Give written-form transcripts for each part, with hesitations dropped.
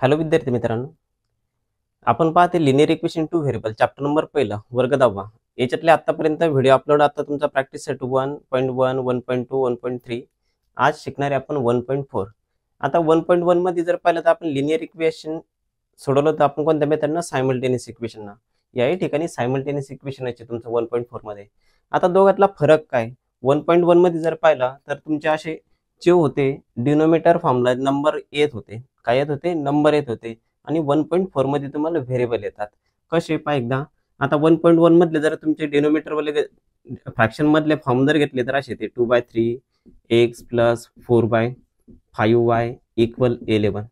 Hello विद्यार्थी मित्रांनो, आपण पाहते linear equation two variable chapter number पहिला वर्ग 10वा. याच्यातले आतापर्यंत व्हिडिओ अपलोड आता तुमचा प्रॅक्टिस सेट 1.1, 1.2, 1.3. आज शिकणारे आपण 1.4. आता 1.1 मध्ये जर पाहिलं तर आपण लिनियर इक्वेशन सोडवलं तर आपण कोणत्या मेथडनं? सायमल्टेनियस इक्वेशनना. याही ठिकाणी सायमल्टेनियस इक्वेशन आहे तुमचं 1.4 मध्ये. आता दोघातला फरक काय? 1.1 मध्ये जर पाहिला तर तुमचे असे जे होते डिनोमिनेटर फॉर्मला नंबर येत होते. काय येत होते? नंबर येत होते. आणि 1.4 मध्ये तुम्हाला व्हेरिएबल येतात. कसे? पहा एकदा. आता 1.1 मधले जर तुमचे डिनोमिनेटर वाले फ्रॅक्शन मधले फॉर्म जर घेतले तर असे ते 2/3 x प्लस 4/5y इक्वल 11.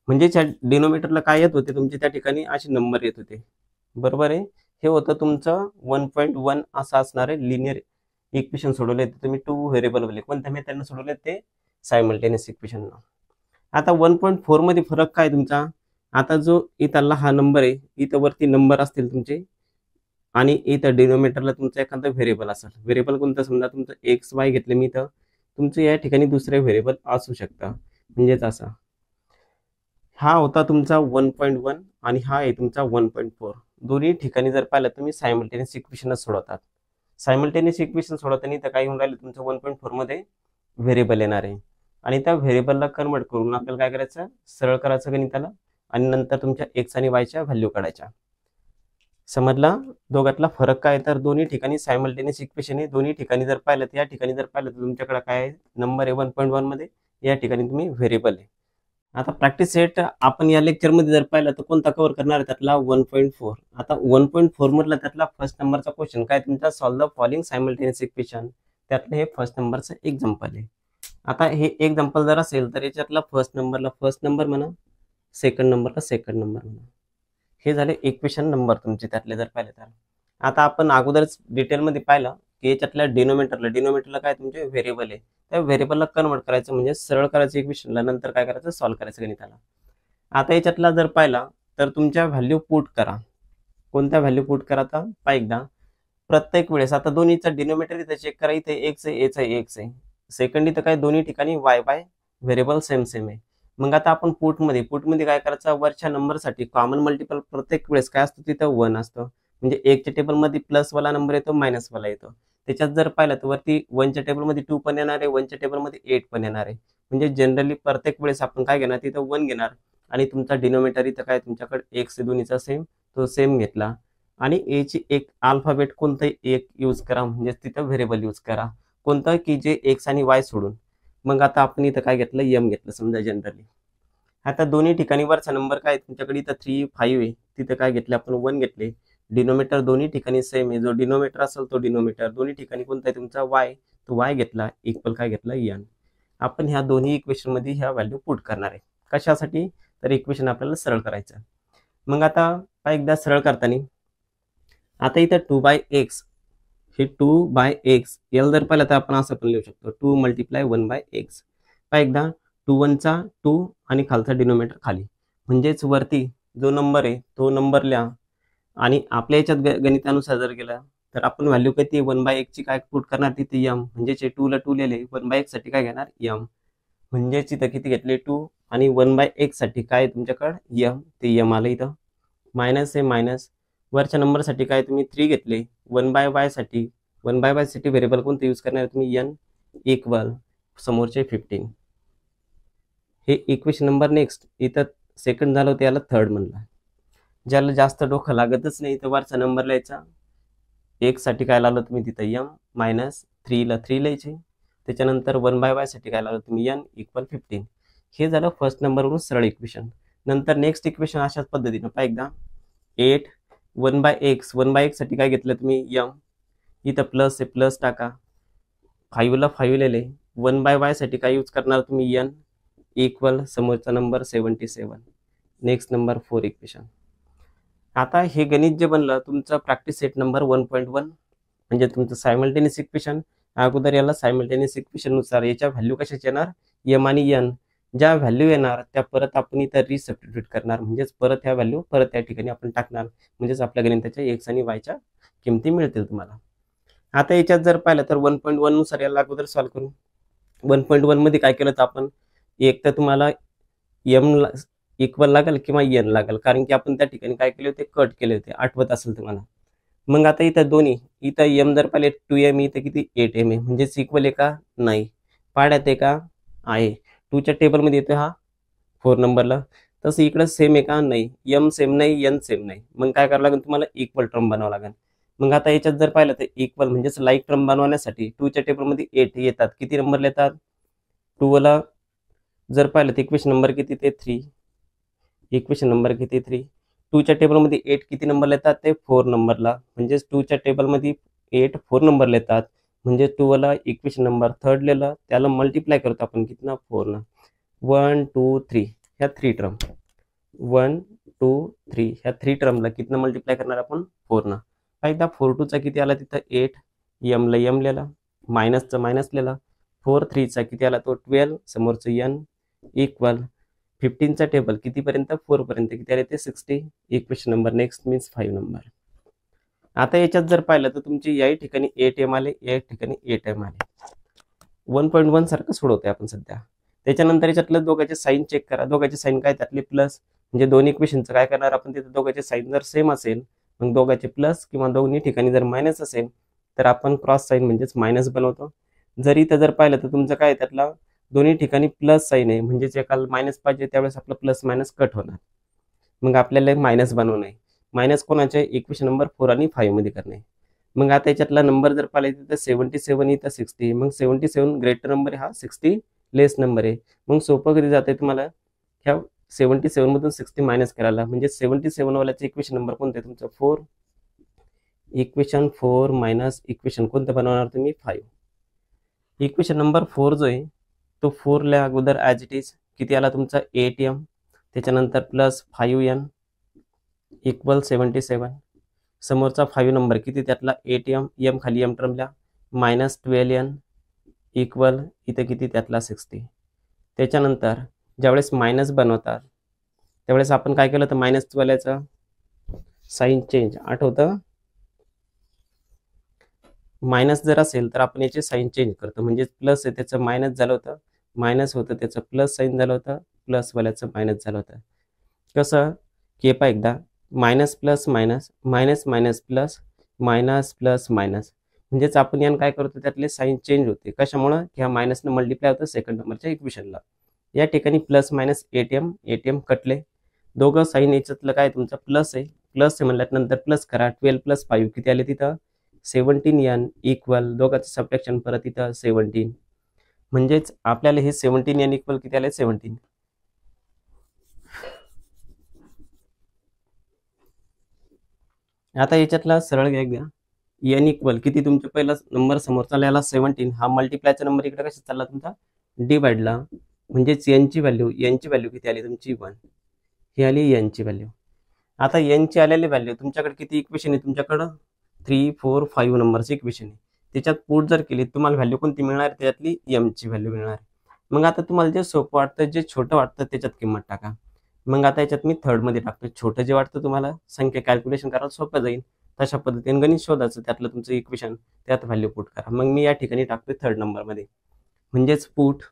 म्हणजे त्या डिनोमिनेटरला काय येत होते तुमचे त्या ठिकाणी असे नंबर येत होते. बरोबर आहे. हे होतं तुमचं 1.1 असं असणारे लिनियर इक्वेशन सोडवले तुम्ही टू व्हेरिएबल वाले. कोणत्या मेथडने सोडवले? ते सायमल्टेनियस इक्वेशन. आता 1.4 मध्ये फरक काय तुमचा? आता जो इथला हा नंबर आहे, इथं वरती नंबर असतील तुमचे आणि इथं डिनोमिनेटरला तुमचा एखादा व्हेरिएबल असेल. व्हेरिएबल कोणतं? समजा तुमचं एक्स वाय घेतले मी, तर तुमचं या ठिकाणी दुसरे व्हेरिएबल असू शकता. म्हणजेच असा हा होता तुमचा 1.1 आणि हा आहे तुमचा 1.4. दोन्ही ठिकाणी जर पाहिलं तुम्ही सायमल्टेनियस इक्वेशनच सोडवतात. सायमल्टेनियस इक्वेशन सोडवताना इथं काय होऊन राहिलं तुमचं 1.4 मध्ये व्हेरिएबल येणार आहे आणि त्या व्हेरिएबलला कन्वर्ट करून आपल्याला काय करायचं? सरळ करायचं गणिताला आणि नंतर तुमच्या एक्स आणि वायच्या व्हॅल्यू काढायच्या. समजला? दोघातला फरक काय? तर दोन्ही ठिकाणी सायमल्टेनियस इक्वेशन आहे. दोन्ही ठिकाणी जर पाहिलं तर या ठिकाणी जर पाहिलं तर तुमच्याकडे काय आहे? नंबर आहे 1.1 मध्ये. या ठिकाणी तुम्ही व्हेरिएबल आहे. आता प्रॅक्टिस सेट आपण या लेक्चरमध्ये जर पाहिलं तर कोणता कव्हर करणार आहे? त्यातला 1.4. आता 1.4 मधला त्यातला फर्स्ट नंबरचा क्वेश्चन काय तुमचा? Solve the following simultaneous equation. त्यातलं हे फर्स्ट नंबरचं एक्झाम्पल आहे. आता हे एक्झाम्पल जर असेल तर याच्यातला फर्स्ट नंबरला फर्स्ट नंबर म्हणा, सेकंड नंबरला सेकंड नंबर म्हणा. हे झाले इक्वेशन नंबर तुमचे त्यातले जर पाहिले तर. आता आपण अगोदरच डिटेलमध्ये पाहिलं की याच्यातल्या डिनोमिनेटरला काय तुमचे व्हेरिएबल आहे. त्या व्हेरिएबलला कन्वर्ट करायचं म्हणजे सरळ करायचं इक्वेशनला, नंतर काय करायचं? सॉल्व्ह करायचं गणिताला. आता याच्यातला जर पाहिला तर तुमच्या व्हॅल्यू पुट करा. कोणत्या व्हॅल्यू पुट करा? आता पहा एकदा. प्रत्येक वेळेस आता दोन्हीचा डिनोमिनेटर इथे चेक करा. इथे एक्स आहे, याचा एक्स आहे. सेकंड इथं काय दोन्ही ठिकाणी वाय बाय व्हेरिएबल सेम आहे. मग आता आपण पुटमध्ये काय करायचं? वरच्या नंबरसाठी कॉमन मल्टिपल प्रत्येक वेळेस काय असतं? तिथं 1 असतं. म्हणजे एकच्या टेबलमध्ये प्लस वाला नंबर येतो, मायनस वाला येतो. त्याच्यात जर पाहिलं तर वरती 1च्या टेबलमध्ये 2 पण येणार आहे, 1च्या टेबलमध्ये 8 पण येणार आहे. म्हणजे जनरली प्रत्येक वेळेस आपण काय घेणार? तिथं 1 घेणार आणि तुमचा डिनोमिनेटर इथं काय तुमच्याकडे एक्स दोन्हीचा सेम, तो सेम घेतला आणि ए ची एक अल्फाबेट कोणतं एक यूज करा, म्हणजे तिथं व्हेरिएबल यूज करा. कोणतं? की जे एक्स आणि वाय सोडून. मग आता आपण इथं काय घेतलं? एम घेतलं समजा जनरली. आता दोन्ही ठिकाणी वरचा नंबर काय तुमच्याकडे इथं 3, 5 आहे. तिथं काय घेतले आपण? 1 घेतले. डिनोमिनेटर दोन्ही ठिकाणी सेम आहे. जो डिनोमिनेटर असेल तो डिनोमिनेटर दोन्ही ठिकाणी कोणता आहे तुमचा? वाय. तो वाय घेतला इक्वल काय घेतला? एन. आपण ह्या दोन्ही इक्वेशन मध्ये ह्या व्हॅल्यू पुट करणार आहे. कशासाठी? तर इक्वेशन आपल्याला सरळ करायचं. मग आता एकदा सरळ करताना आता इथं 2/x हे 2/x याला जर पाहिलं तर आपण असं पण लिहू शकतो 2 × 1/x. पहा एकदा 2 1 चा 2 आणि खालचा डिनोमिनेटर खाली. म्हणजेच वरती जो नंबर आहे तो नंबर लिहा आणि आपल्या याच्यात गणितानुसार जर गेला तर आपण व्हॅल्यू किती 1/x ची काय पुट करणार? तिथे m. म्हणजेच 2 ला 2 लिहिले, 1/x साठी काय घेणार? m. म्हणजेच इथं किती घेतले? 2 आणि 1/x साठी काय तुमच्याकडे? m. ते m आलं इथं. मायनस आहे मायनस. वरच्या नंबरसाठी काय तुम्ही 3 घेतले. 1/y साठी व्हेरिएबल कोणतं यूज करणार तुम्ही? n इक्वल समोरचे 15. हे इक्वेशन नंबर. नेक्स्ट इथं सेकंड झालं होतं, याला थर्ड म्हणला. ज्याला जास्त डोकं लागतच नाही तर वरचा नंबर लिहायचा. x साठी काय लावलं तुम्ही? तिथं m मायनस 3 ला 3 लिहायचे. त्याच्यानंतर 1/y साठी काय लावलं तुम्ही? n equal 15. हे झालं फर्स्ट नंबरवरून सरळ इक्वेशन. नंतर नेक्स्ट इक्वेशन अशाच पद्धतीनं पहा एकदा. 8 1/x साठी काय घेतलं तुम्ही? m. इथं प्लस आहे, प्लस टाका. 5 ला 5 लिहिले. 1/y साठी काय यूज करणार तुम्ही? n इक्वल समोरचा नंबर 77. Next number 4 equation. आता हे गणित जे बनलं तुमचं प्रॅक्टिस सेट नंबर 1.1 म्हणजे तुमचं सायमल्टेनियस इक्वेशन. अगोदर याला सायमल्टेनियस इक्वेशन नुसार याच्या व्हॅल्यू कशाची येणार? m आणि n. ज्या व्हॅल्यू येणार त्या परत आपण इथं रिसबस्टिट्यूट करणार. म्हणजेच परत ह्या व्हॅल्यू परत त्या ठिकाणी आपण टाकणार. म्हणजेच आपल्या गणिताच्या x आणि y च्या किमती मिळतील तुम्हाला. आता याच्यात जर पाहिलं तर 1.1 नुसार याला अगोदर सॉल्व्ह करू. 1.1 मध्ये काय केलं तर आपण एक तर तुम्हाला m इक्वल लागेल किंवा एन लागेल, कारण की आपण त्या ठिकाणी काय केले होते, कट केले होते, आठवत असेल तुम्हाला. मग आता इथं दोन्ही, इथं एम जर पाहिले 2m, इथं किती 8m आहे, म्हणजेच इक्वल आहे का, नाही. पाड्यात आहे का, आहे. 2च्या टेबलमध्ये येतो हा 4 नंबरला. तसं इकडं सेम आहे का, नाही. एम सेम नाही, एन सेम नाही. मग काय करावं लागेल तुम्हाला, इक्वल टर्म बनवावं लागेल. मग आता याच्यात जर पाहिलं तर इक्वल म्हणजेच लाईक टर्म बनवण्यासाठी 2च्या टेबलमध्ये 8 येतात. किती नंबर येतात, 2ला जर पाहिलं तर इक्वेशन नंबर किती, ते 3. इक्वेशन नंबर किती, 3. 2च्या टेबलमध्ये 8 किती नंबरला येतात, ते 4 नंबरला. म्हणजेच 2च्या टेबलमध्ये 8 4 नंबरला येतात. म्हणजे 2ला इक्वेशन नंबर 3 लिहिलं, त्याला मल्टिप्लाय करतो आपण किती ना, 4 ना. 1 2 3 ह्या 3 टर्म, 1 2 3 ह्या 3 टर्मला किती मल्टिप्लाय करणार आपण, 4 ना. एकदा 4 2चा किती आला तिथं 8, एमला एम लिहिला, मायनसचा मायनस लिहिला, 4 3चा किती आला तो 12, समोरचं एन, इक्वल 15चा टेबल कितीपर्यंत, 4 पर्यंत, किती आले ते 60. Equation number next means 5 number. आता याच्यात जर पाहिलं तर तुमची याही ठिकाणी 8m आले, या ठिकाणी 8m आले. 1.1 सारखं सोडवतोय आपण सध्या. त्याच्यानंतर याच्यातलं दोघांचे साईन चेक करा. दोघांचे साईन काय, त्यातले प्लस, म्हणजे दोन्ही इक्वेशनचं काय करणार आपण, तिथे दोघांचे साईन जर सेम असेल मग दोघांचे प्लस, किंवा दोन्ही ठिकाणी जर मायनस असेल तर आपण क्रॉस साईन म्हणजेच मायनस बनवतो. जर इथं जर पाहिलं तर तुमचं काय, त्यातला दोन्ही ठिकाणी प्लस साईन आहे, म्हणजेच एकाला मायनस पाहिजे त्यावेळेस आपलं प्लस मायनस कट होणार. मग आपल्याला मायनस बनवणं आहे. मायनस कोणाचे, इक्वेशन नंबर 4 आणि 5 मध्ये करणे. मग आता याच्यातला नंबर जर पाहिजे तर 77, इथं 60. मग 77 ग्रेटर नंबर आहे, हा 60 लेस नंबर आहे. मग सोपं कधी जाते तुम्हाला, ह्या 77 मधून 60 मायनस करायला. म्हणजे 77 वाल्याचं इक्वेशन नंबर कोणतं आहे तुमचं, 4. इक्वेशन 4 मायनस इक्वेशन कोणतं बनवणार तुम्ही, 5. इक्वेशन नंबर 4 जो आहे तो 4ला अगोदर ॲज इट इज किती आला तुमचा 8m, त्याच्यानंतर प्लस 5n इक्वल 77. समोरचा 5 नंबर किती, त्यातला 8m, m खाली m टर्मला, मायनस 12n इक्वल इथे किती, त्यातला 60. त्याच्यानंतर ज्यावेळेस मायनस बनवतात त्यावेळेस आपण काय केलं तर मायनस वाल्याचं साईन चेंज, आठवतं, मायनस जर असेल तर आपण याचे साईन चेंज करतो. म्हणजे प्लस आहे त्याचं मायनस झालं होतं, मायनस होतं त्याचं प्लस साईन झालं होतं, प्लस वाल्याचं मायनस झालं होतं. कसं की पहा एकदा, minus plus minus, minus minus plus, minus plus minus, म्हणजेच आपण यानं काय करतो, त्यातले साईन चेंज होते. कशामुळं, की हा मायनसनं मल्टिप्लाय होतं सेकंड नंबरच्या इक्वेशनला. या ठिकाणी प्लस मायनस 8m कटले. दोघं साईन याच्यातलं काय तुमचं प्लस आहे, प्लस आहे म्हणल्यानंतर प्लस करा. 12 + 5 किती आले तिथं, 17n इक्वल, दोघांचं सबट्रॅक्शन परत इथं 17. म्हणजेच आपल्याला हे 17n इक्वल किती आले, 17. आता याच्यातला सरळ घ्या, n इक्वल किती, तुमच्या पहिला नंबर समोरचा लिहिला 17, हा मल्टिप्लायचा नंबर इकडे कशा चालला तुमचा, डिवाइडला. म्हणजेच n ची व्हॅल्यू किती आली तुमची, 1. ही आली n ची व्हॅल्यू. आता n ची आलेली व्हॅल्यू, तुमच्याकडे किती इक्वेशन आहे, तुमच्याकडं 3 4 5 नंबरची इक्वेशन आहे. त्याच्यात पुट जर केली तुम्हाला व्हॅल्यू कोणती मिळणार, त्यातली m ची व्हॅल्यू मिळणार. मग आता तुम्हाला जे सोपं वाटतं, जे छोटं वाटतं त्याच्यात किंमत टाका. मग आता याच्यात मी थर्ड मध्ये टाकतो. छोटं जे वाटतं तुम्हाला, संख्या कॅल्क्युलेशन करायला सोपं जाईल, तशा पद्धतीने गणित शोधायचं, त्यातलं तुमचं इक्वेशन, त्यात व्हॅल्यू पुट करा. मग मी या ठिकाणी टाकतोय थर्ड नंबरमध्ये. म्हणजेच put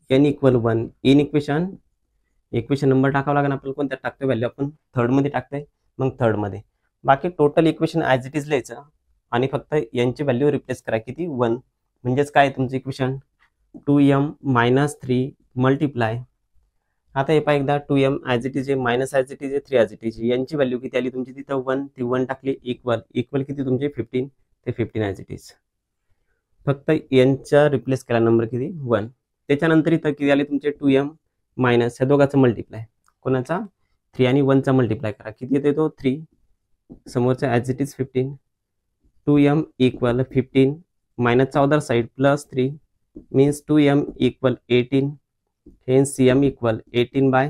n equal 1 in equation number टाकावा लागेल आपल्याला, कोणत्यात टाकतोय व्हॅल्यू आपण, थर्डमध्ये टाकतोय. मग थर्डमध्ये बाकी total equation as it is लिहायचं आणि फक्त n ची व्हॅल्यू रिप्लेस करा, किती, 1. म्हणजेच काय तुमचं इक्वेशन, 2m - 3 मल्टिप्लाय. आता हे पहा एकदा, 2m ॲज इट इज आहे, मायनस ॲज इट इज आहे, 3 ॲज इट इज आहे. यांची व्हॅल्यू किती आली तुमची तिथं 1, ती 1 टाकली, इक्वल किती तुमचे 15, ते 15 ॲज इट इज. फक्त nचा रिप्लेस केला नंबर किती, 1. त्याच्यानंतर इथं किती आले तुमचे 2m मायनस ह्या दोघांचा मल्टिप्लाय, कोणाचा, 3 आणि 1चा मल्टिप्लाय करा, किती येते तो 3, समोरचा as it is 15. 2m equal 15 मायनसचा other side plus 3 means 2m equal 18. Hence m equal 18 by,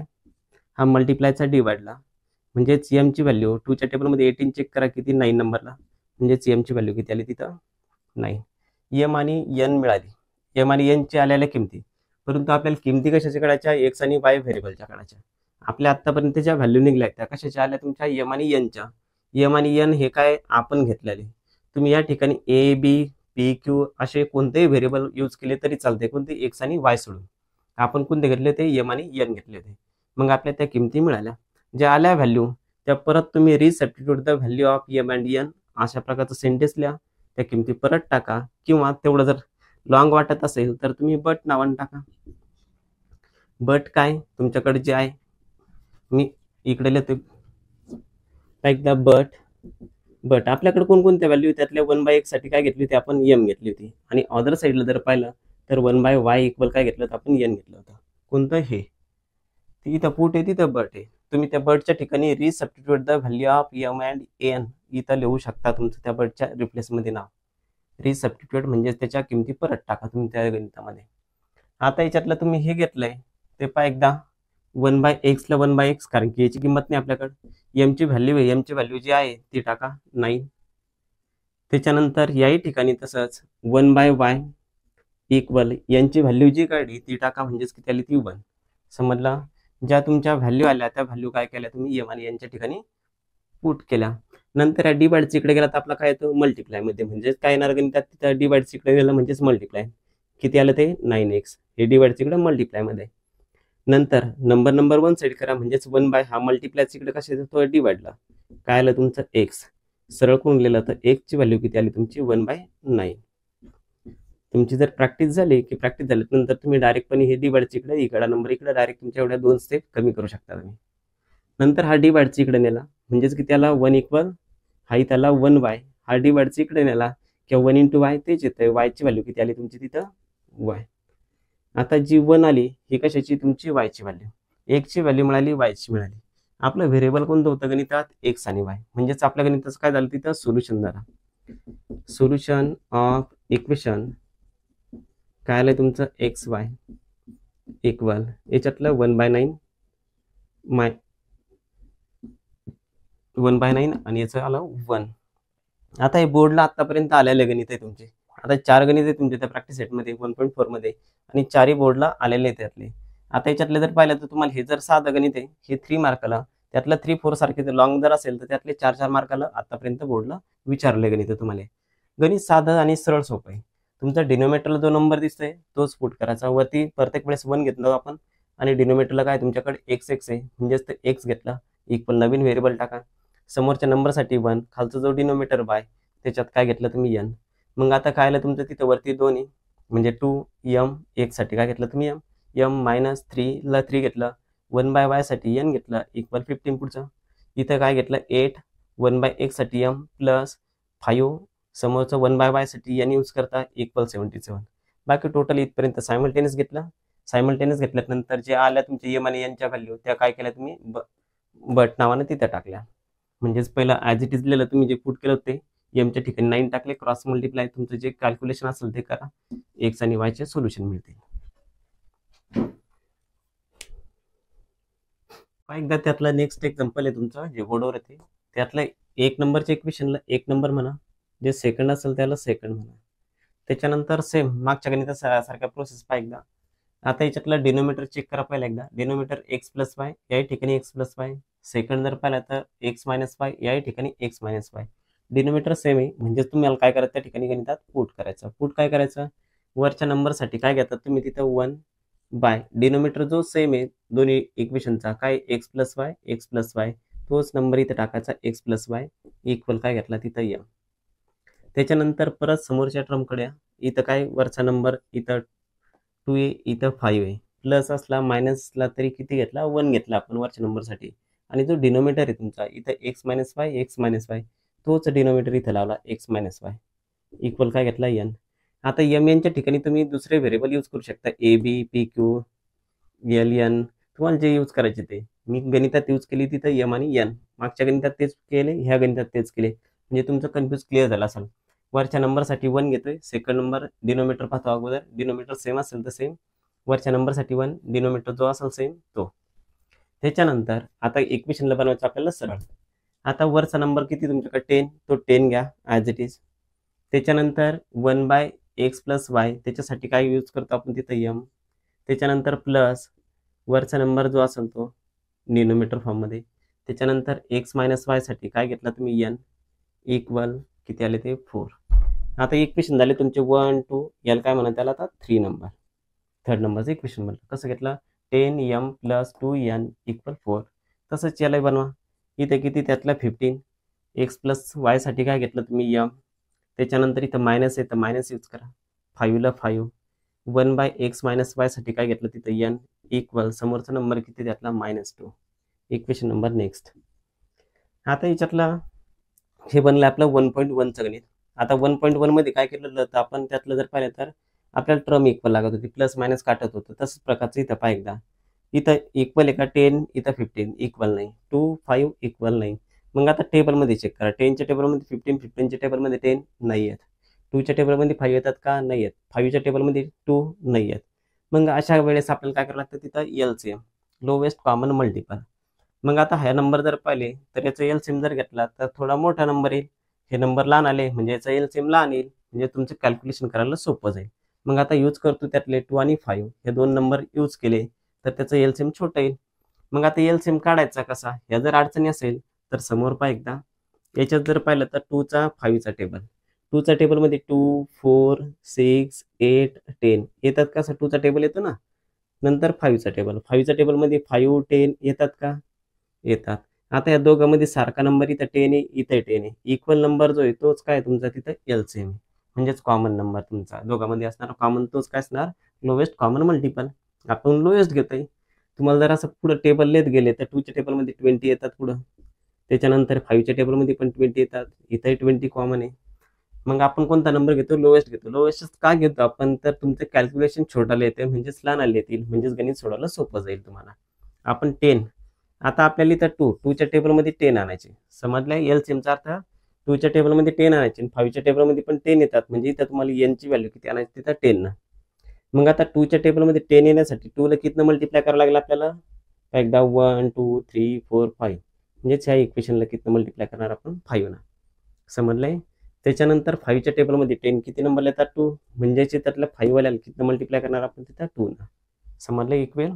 हा मल्टिप्लायचा डिवाइडला. म्हणजेच m ची व्हॅल्यू 2च्या टेबलमध्ये 18 चेक करा, किती 9 नंबरला. म्हणजेच m ची व्हॅल्यू किती आली तिथं, 9. m आणि n मिळाली, m आणि n ची आलेल्या किमती. परंतु आपल्याला किमती कशाच्या काढायच्या, x आणि y व्हेरिएबलच्या काढायच्या. आपल्या आतापर्यंत ज्या व्हॅल्यू निघल्या त्या कशाच्या आल्या तुमच्या, m आणि n च्या. m आणि n हे काय आपण घेतलेले. तुम्ही या ठिकाणी a b p q असे कोणतेही व्हेरिएबल यूज केले तरी चालते, कोणते x आणि y सोडून. आपण कोणते घेतले होते, m आणि n घेतले होते. मग आपल्या त्या किमती मिळाल्या. ज्या आल्या व्हॅल्यू त्या परत तुम्ही resubstitute the value of M and N अशा प्रकारचं सेंटेन्स लिहा, त्या किमती परत टाका, किंवा तेवढं जर लॉंग वाटत असेल तर तुम्ही बट नावानं टाका. बट काय तुमच्याकडे जे आहे, मी इकडे लिहितो एकदा बट आपल्याकडे कोणकोणत्या व्हॅल्यू त्यातल्या 1/x साठी काय घेतली होती आपण, एम घेतली होती. आणि अदर साईडला जर पाहिलं तर 1/y इक्वल काय घेतलं होतं आपण, एन घेतलं होतं. कोणतं हे इथं पुट आहे तिथं बट आहे. तुम्ही त्या बटच्या ठिकाणी resubstitute the value of M and N इथं लिहू शकता तुमचं त्या बटच्या रिप्लेसमध्ये नाव. रिसबस्टिट्यूट म्हणजे त्याच्या किमती परत टाका तुम्ही त्या गणितामध्ये. आता याच्यातलं तुम्ही हे घेतलंय ते पहा एकदा 1/x ला 1/x, कारण की याची किंमत नाही आपल्याकडे. एमची व्हॅल्यू आहे, एमची व्हॅल्यू जी आहे ती टाका 9. त्याच्यानंतर याही ठिकाणी तसंच 1/y इक्वल यांची व्हॅल्यू जी काढली ती टाका, म्हणजेच किती आली ती 1. समजला. ज्या तुमच्या व्हॅल्यू आल्या त्या व्हॅल्यू काय केल्या तुम्ही एम आणि यांच्या ठिकाणी पुट केल्या. नंतर या डिवाइडच्या इकडे गेला तर आपला काय येतो मल्टिप्लाय मध्ये, म्हणजेच काय येणार गणितात तिथं डिवाइडच्या इकडे गेलं म्हणजेच मल्टिप्लाय. किती आलं ते 9x, हे डिवाइडच्या इकडे मल्टिप्लाय मध्ये. नंतर नंबर 1 साईड करा, म्हणजेच 1/, हा मल्टिप्लायच्या इकडे कशा येतो डिवाइडला. काय आलं तुमचं x, सरळ करून लिहिलं तर x ची व्हॅल्यू किती आली तुमची 1/9. तुमची जर प्रॅक्टिस झाली की प्रॅक्टिस झाल्यानंतर तुम्ही डायरेक्टपणे हे डिवाइडच्या इकडे इकडे नंबर इकडे डायरेक्ट तुमच्या एवढ्या 2 स्टेप कमी करू शकता तुम्ही. नंतर हा डिवाइडच्या इकडे नेला म्हणजेच किती आला 1 इक्वल, हा त्याला 1y, हा डिवाइडच्या इकडे नेला किंवा 1 × y तेच येतंय. y ची व्हॅल्यू किती आली तुमची तिथं y. आता जी 1 आली ही कशाची तुमची y ची व्हॅल्यू, x ची व्हॅल्यू मिळाली, y ची मिळाली. आपलं व्हेरिएबल कोणतं होतं गणितात x आणि y, म्हणजेच आपल्या गणिताचं काय झालं तिथं सोल्युशन झालं. सोल्युशन ऑफ इक्वेशन काय आलंय तुमचं xy इक्वल याच्यातलं 1/9 आणि याचं आलं 1. आता हे बोर्डला आतापर्यंत आलेले गणित आहे तुमचे. आता 4 गणित आहे तुमच्या त्या प्रॅक्टिस सेटमध्ये 1.4 मध्ये, आणि 4ही बोर्डला आलेले आहेत त्यातले. आता याच्यातले जर पाहिलं तर तुम्हाला हे जर साधं गणित आहे हे 3 मार्काला, त्यातलं 3-4 सारखे जर लॉंग जर असेल तर त्यातले 4-4 मार्काला आतापर्यंत बोर्डला विचारले गणित तुम्हाला. गणित साधं आणि सरळ सोपं आहे. तुमचा डिनोमिनेटरला जो नंबर दिसतोय तोच पुट करायचा. वरती प्रत्येक वेळेस 1 घेतलं आपण, आणि डिनोमिनेटरला काय तुमच्याकडे x आहे, म्हणजेच ते x घेतला इक्वल नवीन व्हेरिएबल टाका. समोरच्या नंबरसाठी 1, खालचा जो डिनोमिनेटर y त्याच्यात काय घेतलं तुम्ही n. मग आता काय आलं तुमचं तिथं वरती 2 आहे, म्हणजे 2m, x साठी काय घेतलं तुम्ही m -3 ला 3 घेतलं, 1/y साठी n घेतलं इक्वल 15. पुढचं इथं काय घेतलं 8, 1/x साठी m प्लस 5, समोरचं 1/y साठी n यूज करता इक्वल 77. बाकी टोटल इथपर्यंत सायमल्टेनियस घेतलं. सायमल्टेनियस घेतल्यानंतर जे आल्या तुमच्या m आणि n च्या व्हॅल्यू त्या काय केल्या तुम्ही बट नावानं तिथं टाकल्या. म्हणजेच पहिला ॲज इट इज लिहिलं तुम्ही, जे पुट केलं होते एमच्या ठिकाणी 9 टाकले, क्रॉस मल्टिप्लाय तुमचं जे कॅल्क्युलेशन असेल ते करा, x आणि y चे सोल्युशन मिळतील. एकदा त्यातलं नेक्स्ट एक्झाम्पल आहे तुमचं जे बोर्डवर येते, त्यातलं 1 नंबरच्या इक्वेशनला 1 नंबर म्हणा, जे सेकंड असेल त्याला सेकंड म्हणा. त्याच्यानंतर सेम मागच्या गणिता सारख्या प्रोसेस पहा एकदा. आता याच्यातला डिनोमिनेटर चेक करा पहिला एकदा. डिनोमिनेटर x + y, याही ठिकाणी x + y. सेकंड जर पाहिला तर x - y, याही ठिकाणी x - y. डिनोमिनेटर सेम आहे, म्हणजे तुम्हाला काय करायचं त्या ठिकाणी गणितात पुट करायचं. पुट काय करायचं, वरच्या नंबरसाठी काय घेतात तुम्ही तिथं 1/, डिनोमिनेटर जो सेम आहे दोन्ही इक्वेशनचा, काय x + y, तोच नंबर इथं टाकायचा x + y इक्वल काय घेतला तिथं m. त्याच्यानंतर परत समोरच्या टर्मकडे, इथं काय वरचा नंबर इथं 2 आहे, इथं 5 आहे, प्लस असला मायनस असला तरी किती घेतला 1 घेतला आपण वरच्या नंबरसाठी. आणि जो डिनोमिनेटर आहे तुमचा इथं x - y, तोच डिनोमिनेटर इथं लावला x - y इक्वल काय घेतला n. आता m n च्या ठिकाणी तुम्ही दुसरे व्हेरिएबल यूज करू शकता, a b p q l n, तुम्हाला जे यूज करायचे ते. मी गणितात यूज केली तिथं m आणि n, मागच्या गणितात तेच केले, ह्या गणितात तेच केले, म्हणजे तुमचं कन्फ्यूज क्लिअर झालं असेल. वरच्या नंबरसाठी 1 घेतोय, सेकंड नंबर डिनोमिनेटर पाहतो अगोदर, डिनोमिनेटर सेम असेल तर सेम, वरच्या नंबरसाठी 1, डिनोमिनेटर जो असेल सेम तो. त्याच्यानंतर आता इक्वेशनला बनवायचं आपल्याला सरळ. आता वरचा नंबर किती तुमच्याकडे 10, तो 10 घ्या ॲज इट इज. त्याच्यानंतर 1/x + y, त्याच्यासाठी काय यूज करतो आपण तिथं m. त्याच्यानंतर प्लस वरचा नंबर जो असेल तो डिनोमिनेटर फॉर्ममध्ये. त्याच्यानंतर x - y साठी काय घेतला तुम्ही n इक्वल किती आले ते 4. आता इक्वेशन झाले तुमचे 1 2, याला काय म्हणा त्याला आता 3 नंबर, थर्ड नंबरचं इक्वेशन म्हणलं. कसं घेतलं 10m प्लस 2n इक्वल 4. तसंच याला बनवा. इथे किती त्यातला 15. एक्स प्लस वाय साठी काय घेतलं तुम्ही m. त्याच्यानंतर इथं मायनस आहे तर मायनस यूज करा. 5ला 5. 1/x मायनस वाय साठी काय घेतलं तिथं n इक्वल समोरचा नंबर किती त्यातला -2. Equation number next. आता याच्यातला हे बनलं आपलं 1.1चं गणित. आता 1.1 मध्ये काय केलेलं तर आपण त्यातलं जर पाहिलं तर आपल्याला टर्म इक्वल लागत होती, प्लस मायनस काटत होतं. तसंच प्रकारचं इथं पहा एकदा. इथं इक्वल आहे का 10, इथं 15 इक्वल नाही, 2, 5 इक्वल नाही. मग आता टेबलमध्ये चेक करा. 10च्या टेबलमध्ये 15, 15च्या टेबलमध्ये 10 नाही आहेत. 2च्या टेबलमध्ये 5 येतात का? नाही आहेत. 5च्या टेबलमध्ये 2 नाही आहेत. मग अशा वेळेस आपल्याला काय करावं लागतं तिथं LCM, लोवेस्ट कॉमन मल्टिपल. मग आता हा नंबर जर पाहिले तर याचा LCM जर घेतला तर थोडा मोठा नंबर येईल. हे नंबर लहान आले म्हणजे याचा LCM लहान येईल, म्हणजे तुमचं कॅल्क्युलेशन करायला सोपं जाईल. मग आता यूज करतो त्यातले 2 आणि 5 हे दोन नंबर यूज केले तर त्याचं LCM छोटं येईल. मग आता LCM काढायचा कसा, ह्या जर अडचणी असेल तर समोर पहा एकदा. याच्यात जर पाहिलं तर 2चा 5चा टेबल. 2चा टेबलमध्ये 2, 4, 6, 8, 10 येतात का? असं 2चा टेबल येतो ना. नंतर 5चा टेबल. 5च्या टेबलमध्ये 5, 10 येतात का? येतात. आता या दोघांमध्ये सारखा नंबर इथं 10 आहे, इथं 10 आहे. इक्वल नंबर जो आहे तोच काय तुमचा तिथं LCM आहे, म्हणजेच कॉमन नंबर तुमचा दोघांमध्ये असणारा कॉमन तोच काय असणार, लोवेस्ट कॉमन मल्टिपल. आपण लोएस्ट घेतोय. तुम्हाला जर असं पुढे टेबल लिहित गेले तर 2च्या टेबलमध्ये 20 येतात पुढं. त्याच्यानंतर 5च्या टेबलमध्ये पण 20 येतात. इथंही 20 कॉमन आहे. मग आपण कोणता नंबर घेतो? लोएस्ट घेतो. लोएस्ट का घेतो आपण? तर तुमचं कॅल्क्युलेशन छोटाले येते, म्हणजेच लहान आले येतील, म्हणजेच गणित सोडवायला सोपं जाईल तुम्हाला. आपण 10. आता आपल्याला इथं 2च्या टेबलमध्ये 10 आणायचे. समजलं? LCMचा अर्थ 2च्या टेबलमध्ये 10 आणायचे, 5च्या टेबलमध्ये पण 10 येतात, म्हणजे इथं तुम्हाला n ची व्हॅल्यू किती आणायची तिथं 10 ना. मग आता 2च्या टेबलमध्ये 10 येण्यासाठी 2ला कितीनं मल्टिप्लाय करावं लागेल आपल्याला? एकदा 1, 2, 3, 4, 5. म्हणजेच ह्या इक्वेशनला कितीनं मल्टिप्लाय करणार आपण? 5 ना. समजलंय? त्याच्यानंतर 5च्या टेबलमध्ये 10 किती नंबरला येतात? 2. म्हणजेच त्यातल्या 5 वाल्याला कितीनं मल्टिप्लाय करणार आपण तिथं? 2 ना. समजलं इक्वेल?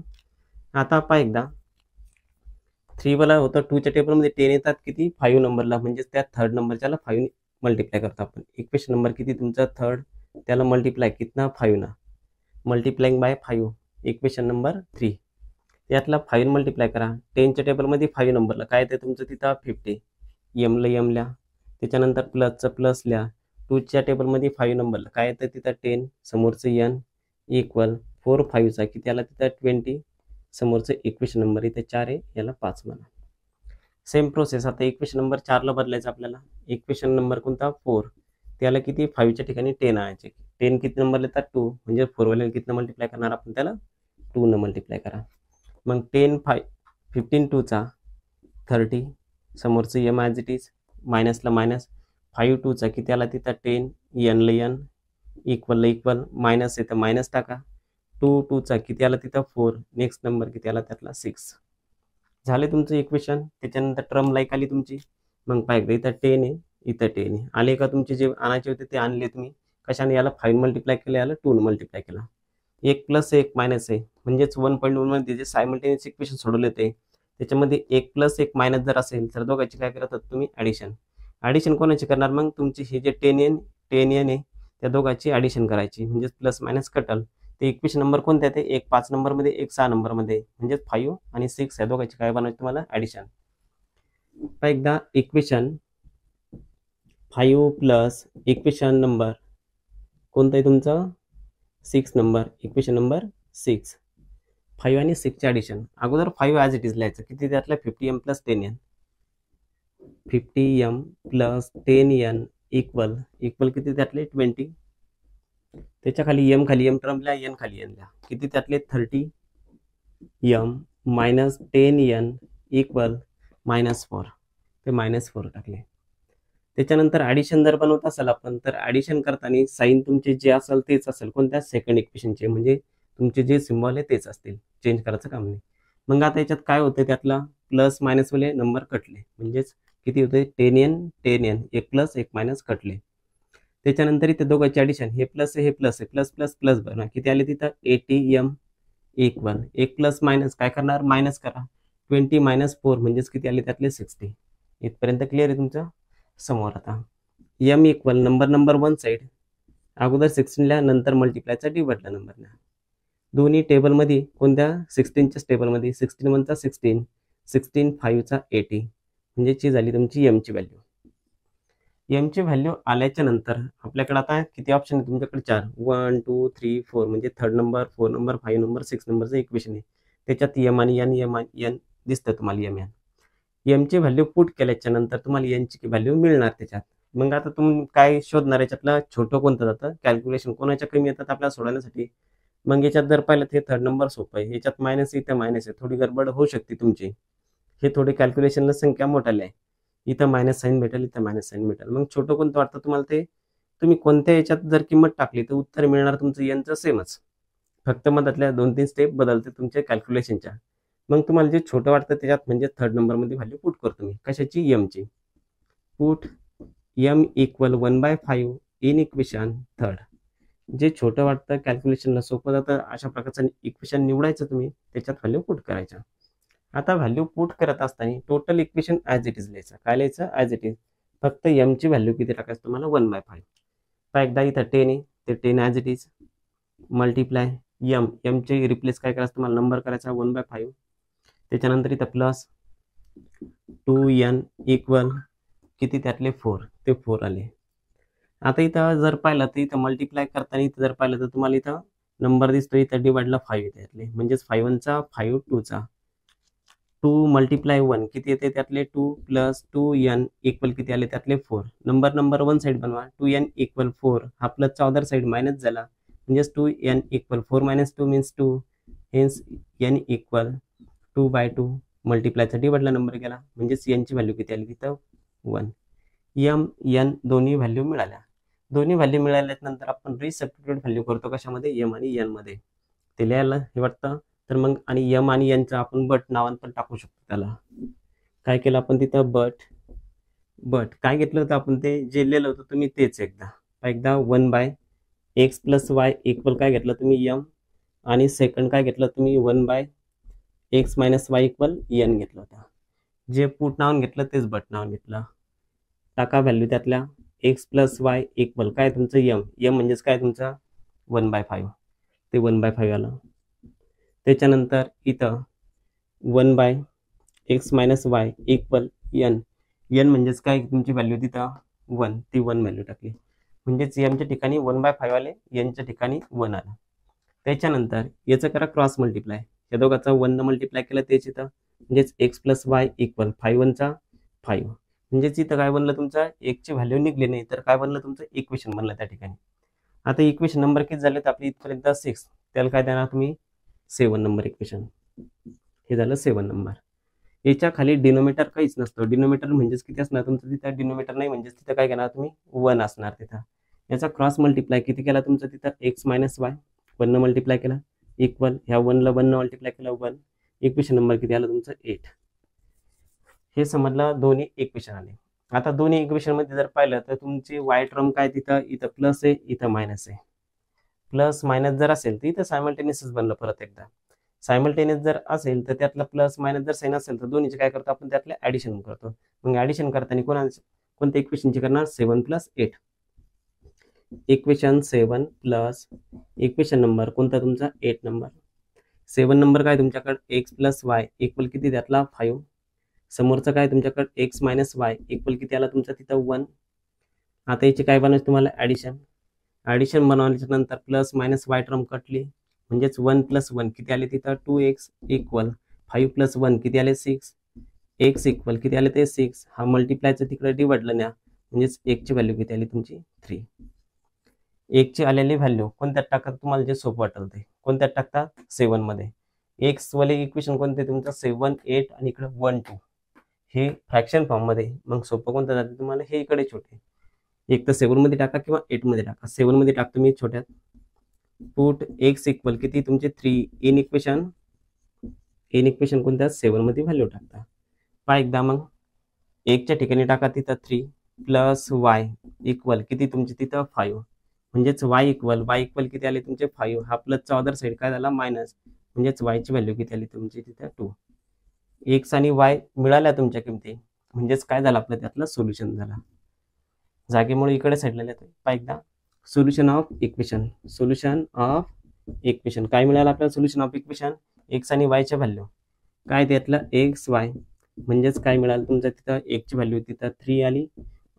आता पहा एकदा. 3 वाला होतं 2च्या टेबलमध्ये 10 येतात किती? 5 नंबरला, म्हणजेच त्या थर्ड नंबरच्याला 5 मल्टिप्लाय करतो आपण. इक्वेशन नंबर किती तुमचा? थर्ड. त्याला मल्टिप्लाय कितना? 5 ना. Multiplying by 5 equation number 3. यातला 5 मल्टिप्लाय करा. 10च्या टेबलमध्ये 5 नंबरला काय येते तुमचं तिथं? 50. एमला एम लिहा. त्याच्यानंतर प्लसचं प्लस लिहा. 2च्या टेबलमध्ये 5 नंबरला काय येतं तिथं? 10. समोरचं n इक्वल 4, 5चा किती आला तिथं? 20. समोरचं इक्वेशन नंबर इथे 4 आहे, याला 5 म्हणा. सेम प्रोसेस आता इक्वेशन नंबर 4ला बदलायचं आपल्याला. इक्वेशन नंबर कोणता? 4. त्याला किती? 5च्या ठिकाणी 10 आणायचे. 10 किती नंबर येतात? 2. म्हणजे 4 वाल्याला किती मल्टिप्लाय करणार आपण? त्याला 2 न मल्टिप्लाय करा. मग 10, 5, 15 2चा 30. समोरचं m ॲज इट इज, मायनसला मायनस. 5 2चा किती आला तिथं? 10. n ला n इक्वलला इक्वल, मायनस आहे तर मायनस टाका. 2 2चा किती आला तिथं? 4. नेक्स्ट नंबर किती आला त्यातला? 6. झाले तुमचं इक्वेशन. त्याच्यानंतर टर्म लाईक आली तुमची. मग पाहिजे इथं 10 आहे, इथं 10 आहे. आले का तुमचे जे आणायचे होते ते आणले तुम्ही. कशाने? याला 5 मल्टिप्लाय केलं, याला 2 मल्टिप्लाय केला. 1 प्लस 1 मायनस आहे, म्हणजेच 1.1 मध्ये जे सायमल्टेनियस इक्वेशन सोडवले ते त्याच्यामध्ये 1 प्लस 1 मायनस जर असेल तर दोघांची काय करत तुम्ही? ॲडिशन. ॲडिशन कोणाची करणार? मग तुमची हे जे 10n आहे त्या दोघांची ॲडिशन करायची, म्हणजेच प्लस मायनस कटल. ते इक्वेशन नंबर कोणते आहे? एक 5 नंबरमध्ये, एक 6 नंबरमध्ये, म्हणजेच 5 आणि 6 या दोघांची काय बनवायची तुम्हाला? ॲडिशन. एकदा इक्वेशन 5 प्लस इक्वेशन नंबर कोणतं आहे तुमचं? 6 नंबर. Equation number 6. 5 आणि 6चे ॲडिशन. अगोदर 5 ॲज इट इज लिहायचं. किती त्यातलं? 50m plus 10n. 50m plus 10n equal किती त्यातले? 20. त्याच्या खाली m खाली m टर्म लिहा, n खाली n लिहा. किती त्यातले? 30m minus 10n equal -4. ते -4 टाकले. त्याच्यानंतर ॲडिशन जर बनवत असाल आपण तर ॲडिशन करताना साईन तुमचे जे असेल तेच असेल. कोणत्या? सेकंड इक्वेशनचे, म्हणजे तुमचे जे सिम्बॉल आहे तेच असतील, चेंज करायचं काम नाही. मग आता याच्यात काय होतं? त्यातला प्लस मायनसवाले नंबर कटले, म्हणजेच किती होते? 10n 1 प्लस 1 मायनस कटले. त्याच्यानंतर इथे दोघांचे ॲडिशन, हे प्लस आहे, हे प्लस आहे, प्लस प्लस प्लस बनवा. किती आले तिथं? 80m इक्वल 1 प्लस मायनस काय करणार? मायनस करा. 20 मायनस 4 म्हणजेच किती आले त्यातले? 60. इथपर्यंत क्लिअर आहे तुमचं? समोर आता m इक्वल नंबर 1 साईड, अगोदर 16 लिहा, नंतर मल्टिप्लायचा डिवाइडला नंबर लिहा. दोन्ही टेबलमध्ये कोणत्या 16च्या टेबलमध्ये 16 1चा 16 16 5चा 80 म्हणजे ची झाली तुमची एमची व्हॅल्यू. एमची व्हॅल्यू आल्याच्या नंतर आपल्याकडे आता किती ऑप्शन आहे तुमच्याकडे 4 1 2 3 4 म्हणजे 3rd नंबर 4 नंबर 5 नंबर 6 नंबरचं इक्वेशन आहे. त्याच्यात एम आणि एन दिसतं तुम्हाला एम एमची व्हॅल्यू पुट केल्याच्या नंतर तुम्हाला एनची व्हॅल्यू मिळणार त्याच्यात. मग आता तुम्ही काय शोधणार याच्यातलं छोटं कोणतं जातं कॅल्क्युलेशन कोणाच्या कमी येतात आपल्याला सोडवण्यासाठी. मग याच्यात जर पाहिलं ते 3rd नंबर सोपं आहे. याच्यात मायनस इथं मायनस आहे थोडी गडबड होऊ शकते तुमची. हे थोडे कॅल्क्युलेशनला संख्या मोठाली आहे. इथं मायनस साईन भेटेल इथं मायनस साईन भेटेल. मग छोटं कोणतं वाटतं तुम्हाला ते तुम्ही कोणत्या याच्यात जर किंमत टाकली तर उत्तर मिळणार तुमचं एनचं सेमच. फक्त मधातल्या 2-3 स्टेप बदलते तुमच्या कॅल्क्युलेशनच्या. मग तुम्हाला जे छोटं वाटतं त्याच्यात म्हणजे 3rd नंबरमध्ये व्हॅल्यू पुट करतो मी कशाची एमची. Put M equal 1/5 in equation 3rd. जे छोटं वाटतं कॅल्क्युलेशनला सोपं जातं अशा प्रकारचं इक्वेशन निवडायचं तुम्ही त्याच्यात व्हॅल्यू पुट करायच्या. आता व्हॅल्यू पुट करत असताना total equation as it is लिहायचं. काय लिहायचं ॲज इट इज. फक्त एमची व्हॅल्यू किती टाकायचं तुम्हाला 1/5. तर एकदा इथं 10 आहे ते 10 as it is multiply एमचे replace काय करायचं तुम्हाला नंबर करायचा 1/5. त्याच्यानंतर इथं प्लस 2n इक्वल किती त्यातले 4 ते 4 आले. आता इथं जर पाहिलं तर इथं मल्टिप्लाय करताना इथं जर पाहिलं तर तुम्हाला इथं नंबर दिसतो इथं डिवाइडला 5 येते त्यातले म्हणजेच 5 1चा 5 2चा 2 मल्टिप्लाय 1 किती येते त्यातले 2 प्लस 2n इक्वल किती आले त्यातले 4. नंबर 1 साईड बनवा 2n इक्वल 4 हा प्लसचा अदर साईड मायनस झाला म्हणजेच 2n equal 4 minus 2 means 2 hence n equal 2/2 मल्टिप्लायचा डिवाइडला नंबर गेला म्हणजेच एनची व्हॅल्यू किती आली तिथं 1. n दोन्ही व्हॅल्यू मिळाल्या. दोन्ही व्हॅल्यू मिळाल्यानंतर आपण रिसबस्टिट्यूट व्हॅल्यू करतो कशामध्ये एम आणि एन मध्ये. ते लिहायला हे वाटतं तर मग आणि एम आणि एनचं आपण बट नावानं पण टाकू शकतो. त्याला काय केलं आपण तिथं बट काय घेतलं होतं आपण ते जे लिहिलं होतं तुम्ही तेच एकदा 1/x + y इक्वल काय घेतलं तुम्ही एम आणि सेकंड काय घेतलं तुम्ही 1/x - y इक्वल एन घेतलं होतं. जे पुट नावानं घेतलं तेच बट नावानं घेतलं. टाका व्हॅल्यू त्यातल्या x + y इक्वल काय तुमचं एम म्हणजेच काय तुमचा 1/5 ते 1/5 आलं. त्याच्यानंतर इथं 1/x - y इक्वल n म्हणजेच काय तुमची व्हॅल्यू तिथं 1 ती 1 व्हॅल्यू टाकली म्हणजेच एमच्या ठिकाणी 1/5 आले एनच्या ठिकाणी 1 आलं. त्याच्यानंतर याचं करा क्रॉस मल्टिप्लाय. या दोघांचा 1 न मल्टिप्लाय केलं तेच इथं म्हणजेच x + y इक्वल 5 1चा 5 म्हणजेच इथं काय बनलं तुमचा एकची व्हॅल्यू निघली नाही तर काय बनलं तुमचं इक्वेशन बनलं त्या ठिकाणी. आता इक्वेशन नंबर किती झाले तर आपली इथपर्यंत 6 त्याला काय देणार तुम्ही 7 नंबर इक्वेशन. हे झालं 7 नंबर. याच्या खाली डिनोमिनेटर काहीच नसतं. डिनोमिनेटर म्हणजेच किती असणार तुमचं तिथं डिनोमिनेटर नाही म्हणजेच तिथं काय घेणार तुम्ही 1 असणार तिथं. याचा क्रॉस मल्टिप्लाय किती केला तुमचं तिथं x - y 1 न मल्टिप्लाय केला इक्वल ह्या 1 ला 1 न मल्टिप्लाय केला 1 इक्वेशन नंबर किती आलं तुमचं 8. हे समजलं दोन्ही इक्वेशन आले. आता दोन्ही इक्वेशन मध्ये जर पाहिलं तर तुमची y टर्म काय तिथं इथं प्लस आहे इथं मायनस आहे. प्लस मायनस जर असेल तर इथं सायमल्टेनियसच बनलं परत एकदा. सायमल्टेनियस जर असेल तर त्यातला प्लस मायनस जर साइन असेल तर दोन्हीचे काय करतो आपण त्यातले ऍडिशन करतो. मग ऍडिशन करताना कोणत्या इक्वेशनची करणार 7 + 8. इक्वेशन 7 प्लस इक्वेशन नंबर कोणता तुमचा 8 नंबर. 7 नंबर काय तुमच्याकडे x + y इक्वल किती त्यातला 5. समोरचं काय तुमच्याकडे x - y इक्वल किती आला तुमचा तिथं 1. आता याची काय बनवायचं तुम्हाला ऍडिशन बनवल्याच्या नंतर प्लस मायनस y टर्म कटली म्हणजेच 1 + 1 किती आले तिथं 2x इक्वल 5 + 1 किती आले 6. x इक्वल किती आले ते 6 हा मल्टिप्लायचं तिकडे डिवाइडलं न्या म्हणजेच 1 ची व्हॅल्यू किती आली तुमची 3. 1 ची आलेली व्हॅल्यू कोणत्यात टाकतात तुम्हाला जे सोपं वाटेल ते कोणत्यात टाकतात 7 मध्ये. x वाले इक्वेशन कोणते तुमचं 7 8 आणि इकडे 1 2 हे फ्रॅक्शन फॉर्म मध्ये. मग सोपं कोणतं जाते तुम्हाला हे इकडे छोटे एक तर 7 मध्ये टाका किंवा 8 मध्ये टाका. 7 मध्ये टाकतो मी छोट्यात. पुट x इक्वल किती तुमचे 3 इन इक्वेशन कोणत्या 7 मध्ये व्हॅल्यू टाकता. पहा एकदा मग 1 च्या ठिकाणी टाका तिथं 3 प्लस y इक्वल किती तुमचे तिथं 5 म्हणजेच y इक्वल किती आले तुमचे 5 हा प्लसचा अदर साईड काय झाला मायनस म्हणजेच y ची व्हॅल्यू किती आली तुमची तिथं 2. x आणि y मिळाल्या तुमच्या किमती म्हणजेच काय झालं आपलं त्यातलं सोल्युशन झाला. जागेमुळे इकडे साईडला लिहितो. पहा एकदा सोल्युशन ऑफ इक्वेशन काय मिळालं आपल्याला सोल्युशन ऑफ इक्वेशन एक्स आणि वायच्या व्हॅल्यू काय त्यातलं एक्स वाय म्हणजेच काय मिळालं तुमचं तिथं एक्सची व्हॅल्यू तिथं 3 आली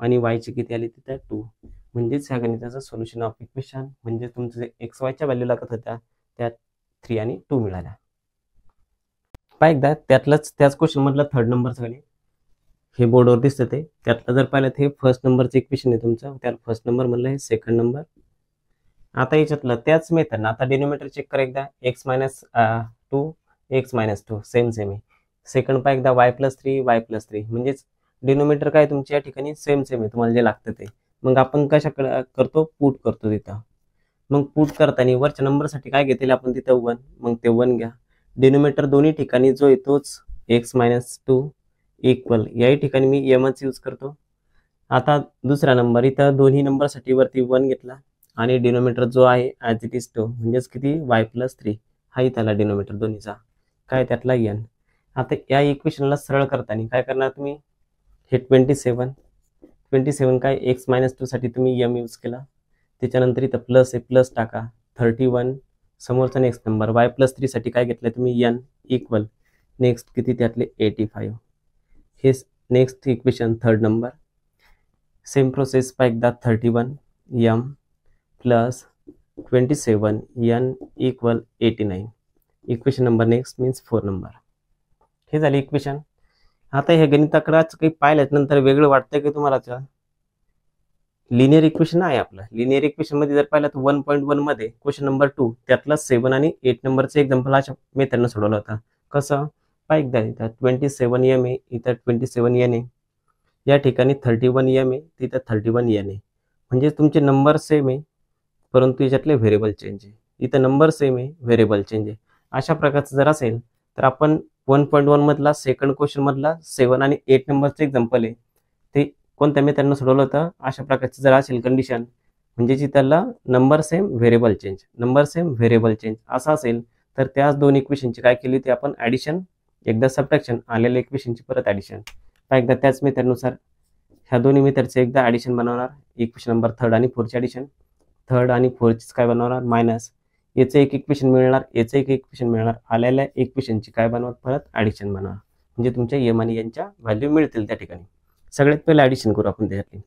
आणि वायची किती आली तिथं 2 म्हणजेच ह्या गणिताचं सोल्युशन ऑफ इक्वेशन म्हणजे तुमचं जे एक्स वायच्या व्हॅल्यू लागत होत्या त्यात 3 आणि 2 मिळाल्या. पहा एकदा त्याच क्वेश्चन मधला थर्ड नंबरचं गणित हे बोर्डवर दिसतं ते त्यातलं जर पाहिलं हे फर्स्ट नंबरचं इक्वेशन आहे तुमचं त्याला फर्स्ट नंबर म्हणलं हे सेकंड नंबर. आता याच्यातलं त्याच मेथड आता डिनोमिनेटर चेक करा एकदा x minus 2 x minus 2 same आहे. सेकंड पहा एकदा वाय प्लस 3 वाय प्लस 3 म्हणजेच डिनोमिनेटर काय तुमच्या या ठिकाणी सेम आहे तुम्हाला जे लागतं ते. मग आपण कशा करतो पुट करतो तिथं. मग पुट करताना वरच्या नंबरसाठी काय घेतले आपण तिथं 1 मग ते 1 घ्या. डिनोमिनेटर दोन्ही ठिकाणी जो येतोच एक्स मायनस 2 इक्वल याही ठिकाणी मी एमच यूज करतो. आता दुसरा नंबर इथं दोन्ही नंबरसाठी वरती 1 घेतला आणि डिनोमिनेटर जो आहे ॲज इट इज 2 म्हणजेच किती वाय प्लस 3 हा त्याला डिनोमिनेटर दोन्हीचा काय त्यातला एन. आता या इक्वेशनला सरळ करताना काय करणार तुम्ही हे 27 काय एक्स मायनस 2 साठी तुम्ही एम यूज केला त्याच्यानंतर इथं प्लस आहे प्लस टाका 31 समोरचा नेक्स्ट नंबर वाय प्लस 3 साठी काय घेतलं तुम्ही एन इक्वल नेक्स्ट किती त्यातले 85 हे next equation third number. Same process पहा एकदा 31 M plus 27 N equal 89 equation number next means 4 number. हे झाले इक्वेशन. आता हे गणिताकडेच काही पाहिल्यानंतर वेगळं वाटतंय की तुम्हाला लिनियर इक्वेशन आहे आपलं. लिनियर इक्वेशन मध्ये जर पाहिलं तर 1.1 मध्ये क्वेश्चन नंबर 2 त्यातला 7 आणि 8 नंबरचं एक्झाम्पल अशा मेथडनं सोडवलं होता. कसं पहा एकदा इथं 27 एम आहे इथं 27 एन आहे या ठिकाणी 31 एम आहे तिथं 31 एन आहे म्हणजे तुमचे नंबर सेम आहे परंतु याच्यातले व्हेरिएबल चेंज आहे. इथं नंबर सेम आहे व्हेरिएबल चेंज आहे. अशा प्रकारचं जर असेल तर आपण 1.1 मधला सेकंड क्वेश्चन मधला 7 आणि 8 नंबरचं एक्झाम्पल आहे ते कोणत्या मेथडनं सोडवलं होतं अशा प्रकारचं जर असेल कंडिशन म्हणजे त्याला नंबर सेम व्हेरिएबल चेंज असं असेल तर त्याच दोन इक्वेशनची काय केली ते आपण ॲडिशन एकदा सबट्रॅक्शन आलेल्या इक्वेशनची परत ॲडिशन एकदा त्याच मेथडनुसार ह्या दोन्ही मेथडचे एकदा ॲडिशन बनवणार इक्वेशन नंबर थर्ड आणि फोरची ॲडिशन थर्ड आणि फोरचीच काय बनवणार मायनस याचं एक इक्वेशन मिळणार याचं एक इक्वेशन मिळणार आलेल्या इक्वेशनची काय बनवत परत ॲडिशन बनवणार म्हणजे तुमच्या एम आणि यांच्या व्हॅल्यू मिळतील त्या ठिकाणी. सगळ्यात पहिले ॲडिशन करू आपण त्याच्यातली.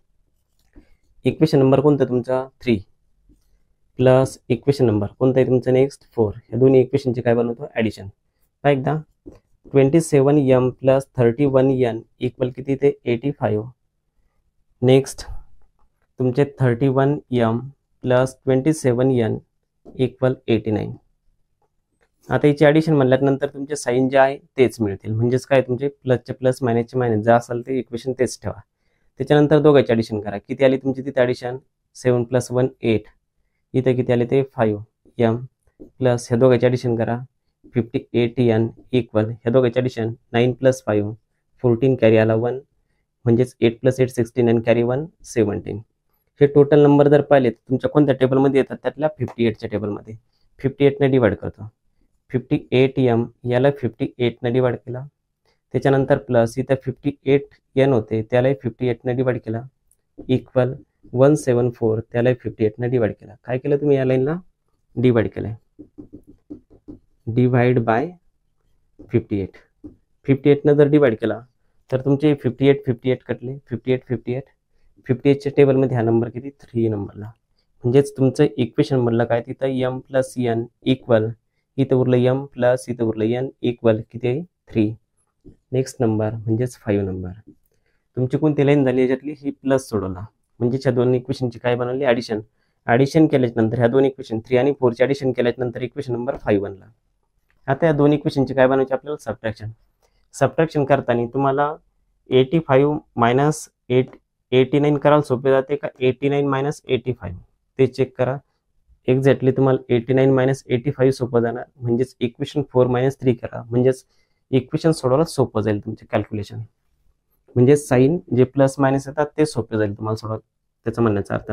इक्वेशन नंबर कोणतं तुमचा 3 प्लस इक्वेशन नंबर कोणतं आहे तुमचं नेक्स्ट 4 या दोन्ही इक्वेशनची काय बनवतो ॲडिशन. पहा एकदा 27 एम प्लस 31 एन इक्वल किती ते 85 नेक्स्ट तुमचे 31 एम प्लस 27 एन इक्वल 89. आता याची ॲडिशन म्हणल्यानंतर तुमचे साईन जे आहे तेच मिळतील म्हणजेच काय तुमचे प्लसचे प्लस मायनसचे मायनस जे असेल ते इक्वेशन तेच ठेवा. त्याच्यानंतर दोघांची ॲडिशन करा किती आली तुमची तिथे ॲडिशन 7 + 1 8 इथे किती आले ते 5 एम प्लस ह्या दोघांची ॲडिशन करा 58 एन इक्वल ह्या दोघांची ॲडिशन 9 + 5 14 कॅरी आला 1 म्हणजेच 8 + 8 16 आणि कॅरी 1 17. हे टोटल नंबर जर पाहिले तर तुमच्या कोणत्या टेबलमध्ये येतात त्यातल्या 58च्या टेबलमध्ये 58ने डिवाइड करतो 58 एम याला 58ने डिवाइड केला त्याच्यानंतर प्लस इथं 58 एन होते त्यालाही 58ने डिवाइड केला इक्वल 174 त्यालाही 58ने डिवाइड केला. काय केलं तुम्ही या लाईनला डिवाइड केलंय डिवाइड बाय 58 जर डिवाइड केला तर तुमचे 58 कटले 58च्या टेबलमध्ये हा नंबर किती 3 नंबरला म्हणजेच तुमचं इक्वेशन मधलं काय तिथं एम प्लस एन इक्वल इथं उरलं एम प्लस इथं उरलं एन इक्वल किती आहे 3 नेक्स्ट नंबर म्हणजेच 5 नंबर. तुमची कोणती लाईन झाली याच्यातली ही प्लस सोडवला म्हणजे ह्या दोन इक्वेशनची काय बनवली ॲडिशन केल्यानंतर ह्या दोन इक्वेशन 3 आणि 4ची ॲडिशन केल्यानंतर इक्वेशन नंबर 5 बनला. आता या दोन इक्वेशनची काय बनवायची आपल्याला सबट्रॅक्शन करताना तुम्हाला 85 मायनस 89 करायला सोपे जाते का 89 मायनस 85 ते चेक करा. एक्झॅक्टली तुम्हाला 89 - 85 सोपं जाणार म्हणजेच इक्वेशन 4 - 3 करा म्हणजेच इक्वेशन सोडवायला सोपं जाईल तुमचे कॅल्क्युलेशन म्हणजे साईन जे प्लस मायनस येतात ते सोपे जाईल तुम्हाला सोडवा. त्याचा म्हणण्याचा अर्थ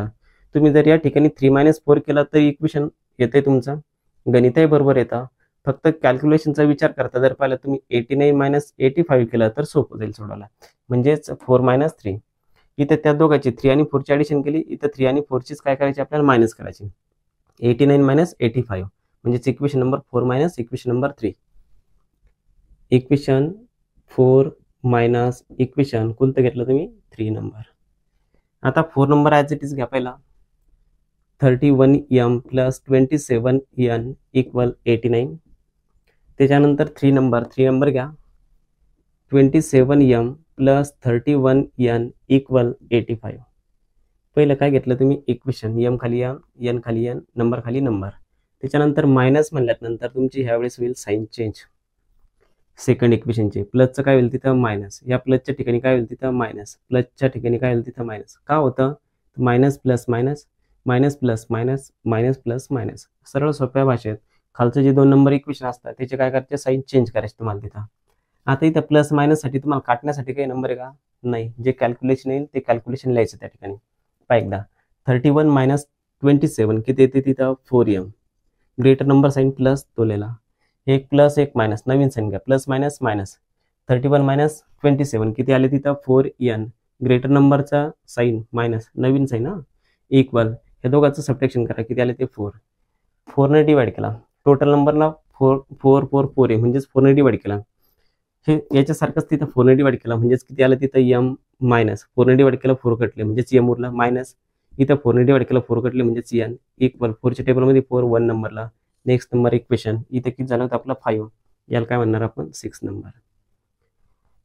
तुम्ही जर या ठिकाणी 3 - 4 केला तर इक्वेशन येते तुमचं गणितही बरोबर येतं फक्त कॅल्क्युलेशनचा विचार करता जर पाहिलं तुम्ही 89 - 85 केलं तर सोपं जाईल सोडवायला म्हणजेच 4 - 3 इथे त्या दोघांची 3 आणि 4ची ॲडिशन केली इथं 3 आणि 4चीच काय करायची आपल्याला मायनस करायची 89 - 85 म्हणजेच equation number 4 minus equation number 3. Equation 4 minus equation कोणतं घेतलं तुम्ही? 3 नंबर. आता 4 नंबर ॲज इट इज घ्या पहिला. 31m plus 27n equal 89. त्याच्यानंतर 3 नंबर घ्या. 27m plus 31n equal 85. पहिलं काय घेतलं तुम्ही? इक्वेशन. एम खाली एन खाली एन, नंबर खाली नंबर. त्याच्यानंतर मायनस म्हणल्यानंतर तुमची ह्यावेळेस होईल साईन चेंज. सेकंड इक्वेशनचे प्लसचं काय होईल तिथं मायनस, या प्लसच्या ठिकाणी काय होईल तिथं मायनस, प्लसच्या ठिकाणी काय होईल तिथं मायनस. का होतं? Minus plus minus, minus plus minus, minus plus minus. सरळ सोप्या भाषेत खालचं जे 2 नंबर इक्वेशन असतात त्याचे काय करायचे? साईन चेंज करायचे तुम्हाला तिथं. आता इथं प्लस मायनससाठी तुम्हाला काटण्यासाठी काही नंबर आहे का? नाही. जे कॅल्क्युलेशन येईल ते कॅल्क्युलेशन लिहायचं त्या ठिकाणी. पहा एकदा. 31 मायनस 27 किती येते तिथं? 4m. Greater number sine plus तो लिहिला. एक प्लस एक मायनस, नवीन साईन घ्या. Plus minus minus. 31 मायनस 27 किती आले तिथं? 4n. ग्रेटर नंबरचा साईन मायनस, नवीन साईन इक्वल. हे दोघांचं सबट्रॅक्शन करा. किती आले ते? 4. 4ने डिवाइड केला. टोटल नंबरला 4 आहे म्हणजेच 4ने डिवाइड केला. हे याच्यासारखंच तिथं 4ने डिवाइड केला म्हणजेच किती आलं तिथं? m minus. 4ने डिवाइड केला 4 कटले म्हणजेच m उरला मायनस. इथं 4ने डिवाइड केला 4 कटले म्हणजेच n इक्वल. 4च्या टेबलमध्ये 4 1 नंबरला. नेक्स्ट नंबर इक्वेशन इथे किती झालं होतं आपला? 5. याला काय म्हणणार आपण? 6 नंबर.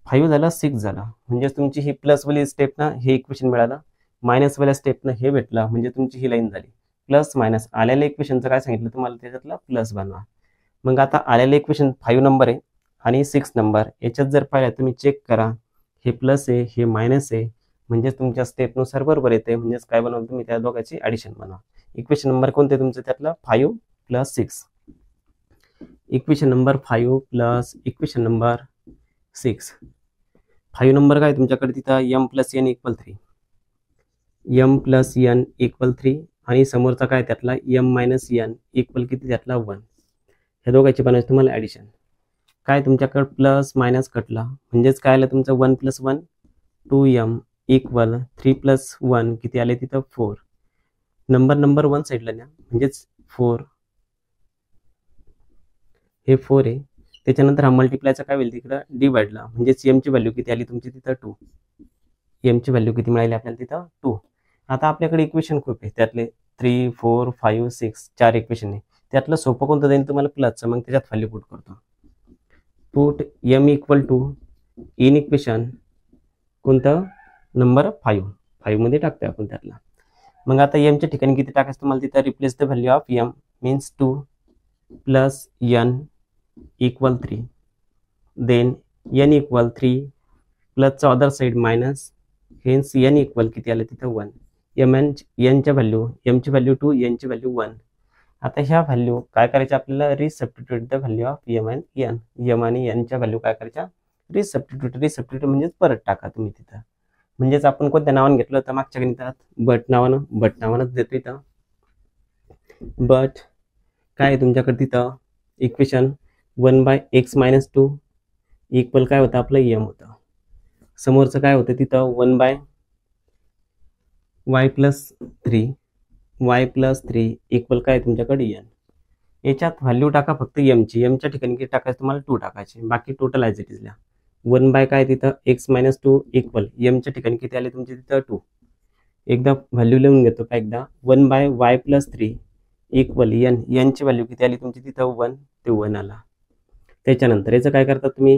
5 झाला 6 झाला म्हणजेच तुमची ही प्लसवाली स्टेप ना हे इक्वेशन मिळालं, मायनसवाल्या स्टेपनं हे भेटला म्हणजे तुमची ही लाईन झाली. प्लस मायनस आलेल्या इक्वेशनचं काय सांगितलं तुम्हाला? त्याच्यातला प्लस बनवा. मग आता आलेलं इक्वेशन 5 नंबर आहे आणि 6 नंबर. याच्यात जर पाहिलं तुम्ही चेक करा, हे प्लस आहे हे मायनस आहे म्हणजेच तुमच्या स्टेपनुसार बरोबर येते. म्हणजेच काय बनवलं तुम्ही? त्या दोघांची ॲडिशन बनवा. इक्वेशन नंबर कोणते तुमचं त्यातलं? 5 plus 6. Equation number 5 plus equation number 6. 5 number काय तुमच्याकडे तिथं? m plus n equal 3. m plus n equal 3 आणि समोरचा काय त्यातला? m मायनस n इक्वल किती त्यातला? 1. ह्या दोघांची बनायची तुम्हाला ॲडिशन. काय तुमच्याकडे प्लस मायनस कटला म्हणजेच काय आलं तुमचं? 1 प्लस 1 2m इक्वल 3 प्लस 1 किती आले तिथं? 4. नंबर 1 साईडला न्या म्हणजेच 4. हे 4 आहे. त्याच्यानंतर हा मल्टिप्लायचा काय होईल तिकडं? डिवाइडला म्हणजेच m ची व्हॅल्यू किती आली तुमची तिथं? 2. m ची व्हॅल्यू किती मिळाली आपल्याला तिथं? 2. आता आपल्याकडे इक्वेशन खूप आहे, त्यातले 3 4 5 6 4 इक्वेशन आहे. त्यातलं सोपं कोणतं जाईल तुम्हाला? प्लसचं. मग त्याच्यात व्हॅल्यू पुट करतो. Put m equal to in equation कोणतं? नंबर 5 मध्ये टाकतोय आपण त्यातला. मग आता m च्या ठिकाणी किती टाकायचं तुम्हाला तिथं? Replace the value of m means 2 plus n equal 3. Then n equal 3 प्लसचा other side minus. Hence n equal किती आलं तिथं? 1. n च्या व्हॅल्यू, m ची व्हॅल्यू 2 n ची व्हॅल्यू 1. आता ह्या व्हॅल्यू काय करायच्या आपल्याला? Resubstitute the value of m and n. m आणि n च्या व्हॅल्यू काय करायच्या? रिसबस्टिट्यूट म्हणजेच परत टाका तुम्ही तिथं. म्हणजेच आपण कोणत्या नावाने घेतलं होतं मागच्या गणितात? बट नावानंच देतो इथं. बट काय तुमच्याकडे तिथं? इक्वेशन 1/x मायनस 2 इक्वल काय होतं आपलं? m होतं. समोरचं काय होतं तिथं? 1/y प्लस 3 इक्वल काय तुमच्याकडे? n. याच्यात व्हॅल्यू टाका फक्त m ची. m च्या ठिकाणी किती टाकायचं तुम्हाला? 2 टाकायचे. बाकी टोटल ॲज इट इज लिहा. 1 काय तिथं? x मायनस 2 इक्वल m च्या ठिकाणी किती आले तुमचे तिथं? 2. एकदा व्हॅल्यू लिहून घेतो का एकदा? 1/y प्लस 3 इक्वल n ची व्हॅल्यू किती आली तुमची तिथं? 1. ते 1 आला. त्याच्यानंतर याचं काय करता तुम्ही?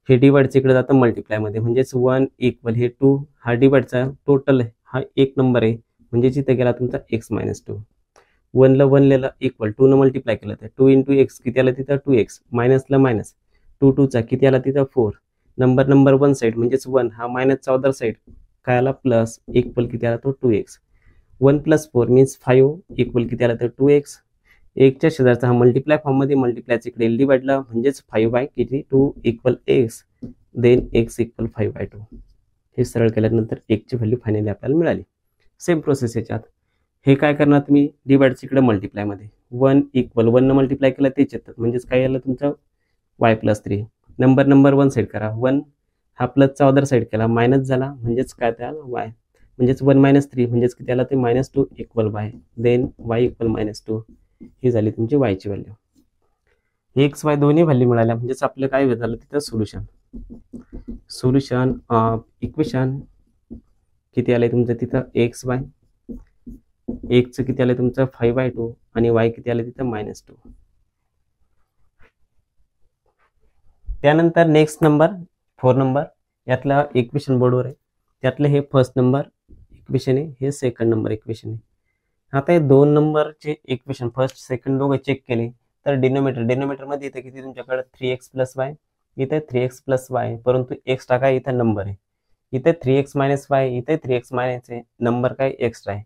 हे डिवाइडचं इकडे जातं मल्टिप्लायमध्ये म्हणजेच 1 इक्वल हे 2. हा डिवाइडचा टोटल हा एक नंबर आहे म्हणजे इथं गेला तुमचा x मायनस 2. 1ला 1 लिहिलं इक्वल 2 न मल्टिप्लाय केलं तर 2 × x किती आलं तिथं? 2x. मायनसला मायनस 2 2चा किती आला तिथं? 4. नंबर 1 साईड म्हणजेच 1 हा मायनसचा अदर साईड काय आला? प्लस इक्वल किती आला तो? 2x. 1 प्लस 4 मीन्स 5 इक्वल किती आला तर? 2x. 1च्या शेजारचा हा मल्टिप्लाय फॉर्ममध्ये मल्टिप्लायच इकडे डिवाइडला म्हणजेच 5 किती? 2 equal x. Then x equal 5/2. हे सरळ केल्यानंतर x ची व्हॅल्यू फायनली आपल्याला मिळाली. सेम प्रोसेस याच्यात. हे काय करणार तुम्ही? डिवाइडचं इकडे मल्टिप्लायमध्ये 1 इक्वल 1 न मल्टिप्लाय केलं तेच येतात म्हणजेच काय आलं तुमचं? y plus 3. नंबर 1 साईड करा. 1 हा प्लसचा अदर साईड केला मायनस झाला म्हणजेच काय त्याला? y. म्हणजेच 1 - 3 म्हणजेच किती आला ते? -2 equal y. Then y equal -2 ही झाली तुमची वायची व्हॅल्यू. एक्स वाय दोन्ही व्हॅल्यू मिळाल्या म्हणजेच आपलं काय झालं तिथं सोल्युशन ऑफ इक्वेशन किती आलंय तुमचं तिथं एक्स वाय. एक्सचं किती आलं तुमचं 5/2 आणि वाय किती आलं तिथं -2. त्यानंतर नेक्स्ट नंबर 4 नंबर यातला इक्वेशन बोर्डवर आहे. त्यातलं हे फर्स्ट नंबर इक्वेशन आहे, हे सेकंड नंबर इक्वेशन आहे. आता हे 2 नंबरचे इक्वेशन फर्स्ट सेकंड दोघं चेक केले तर डिनोमिनेटर मध्ये इथं किती तुमच्याकडे 3x + y, इथे 3x + y, परंतु x टाका इथं नंबर आहे. इथे 3x - y, इथे 3x - आहे, नंबर काय एक्स्ट्रा आहे.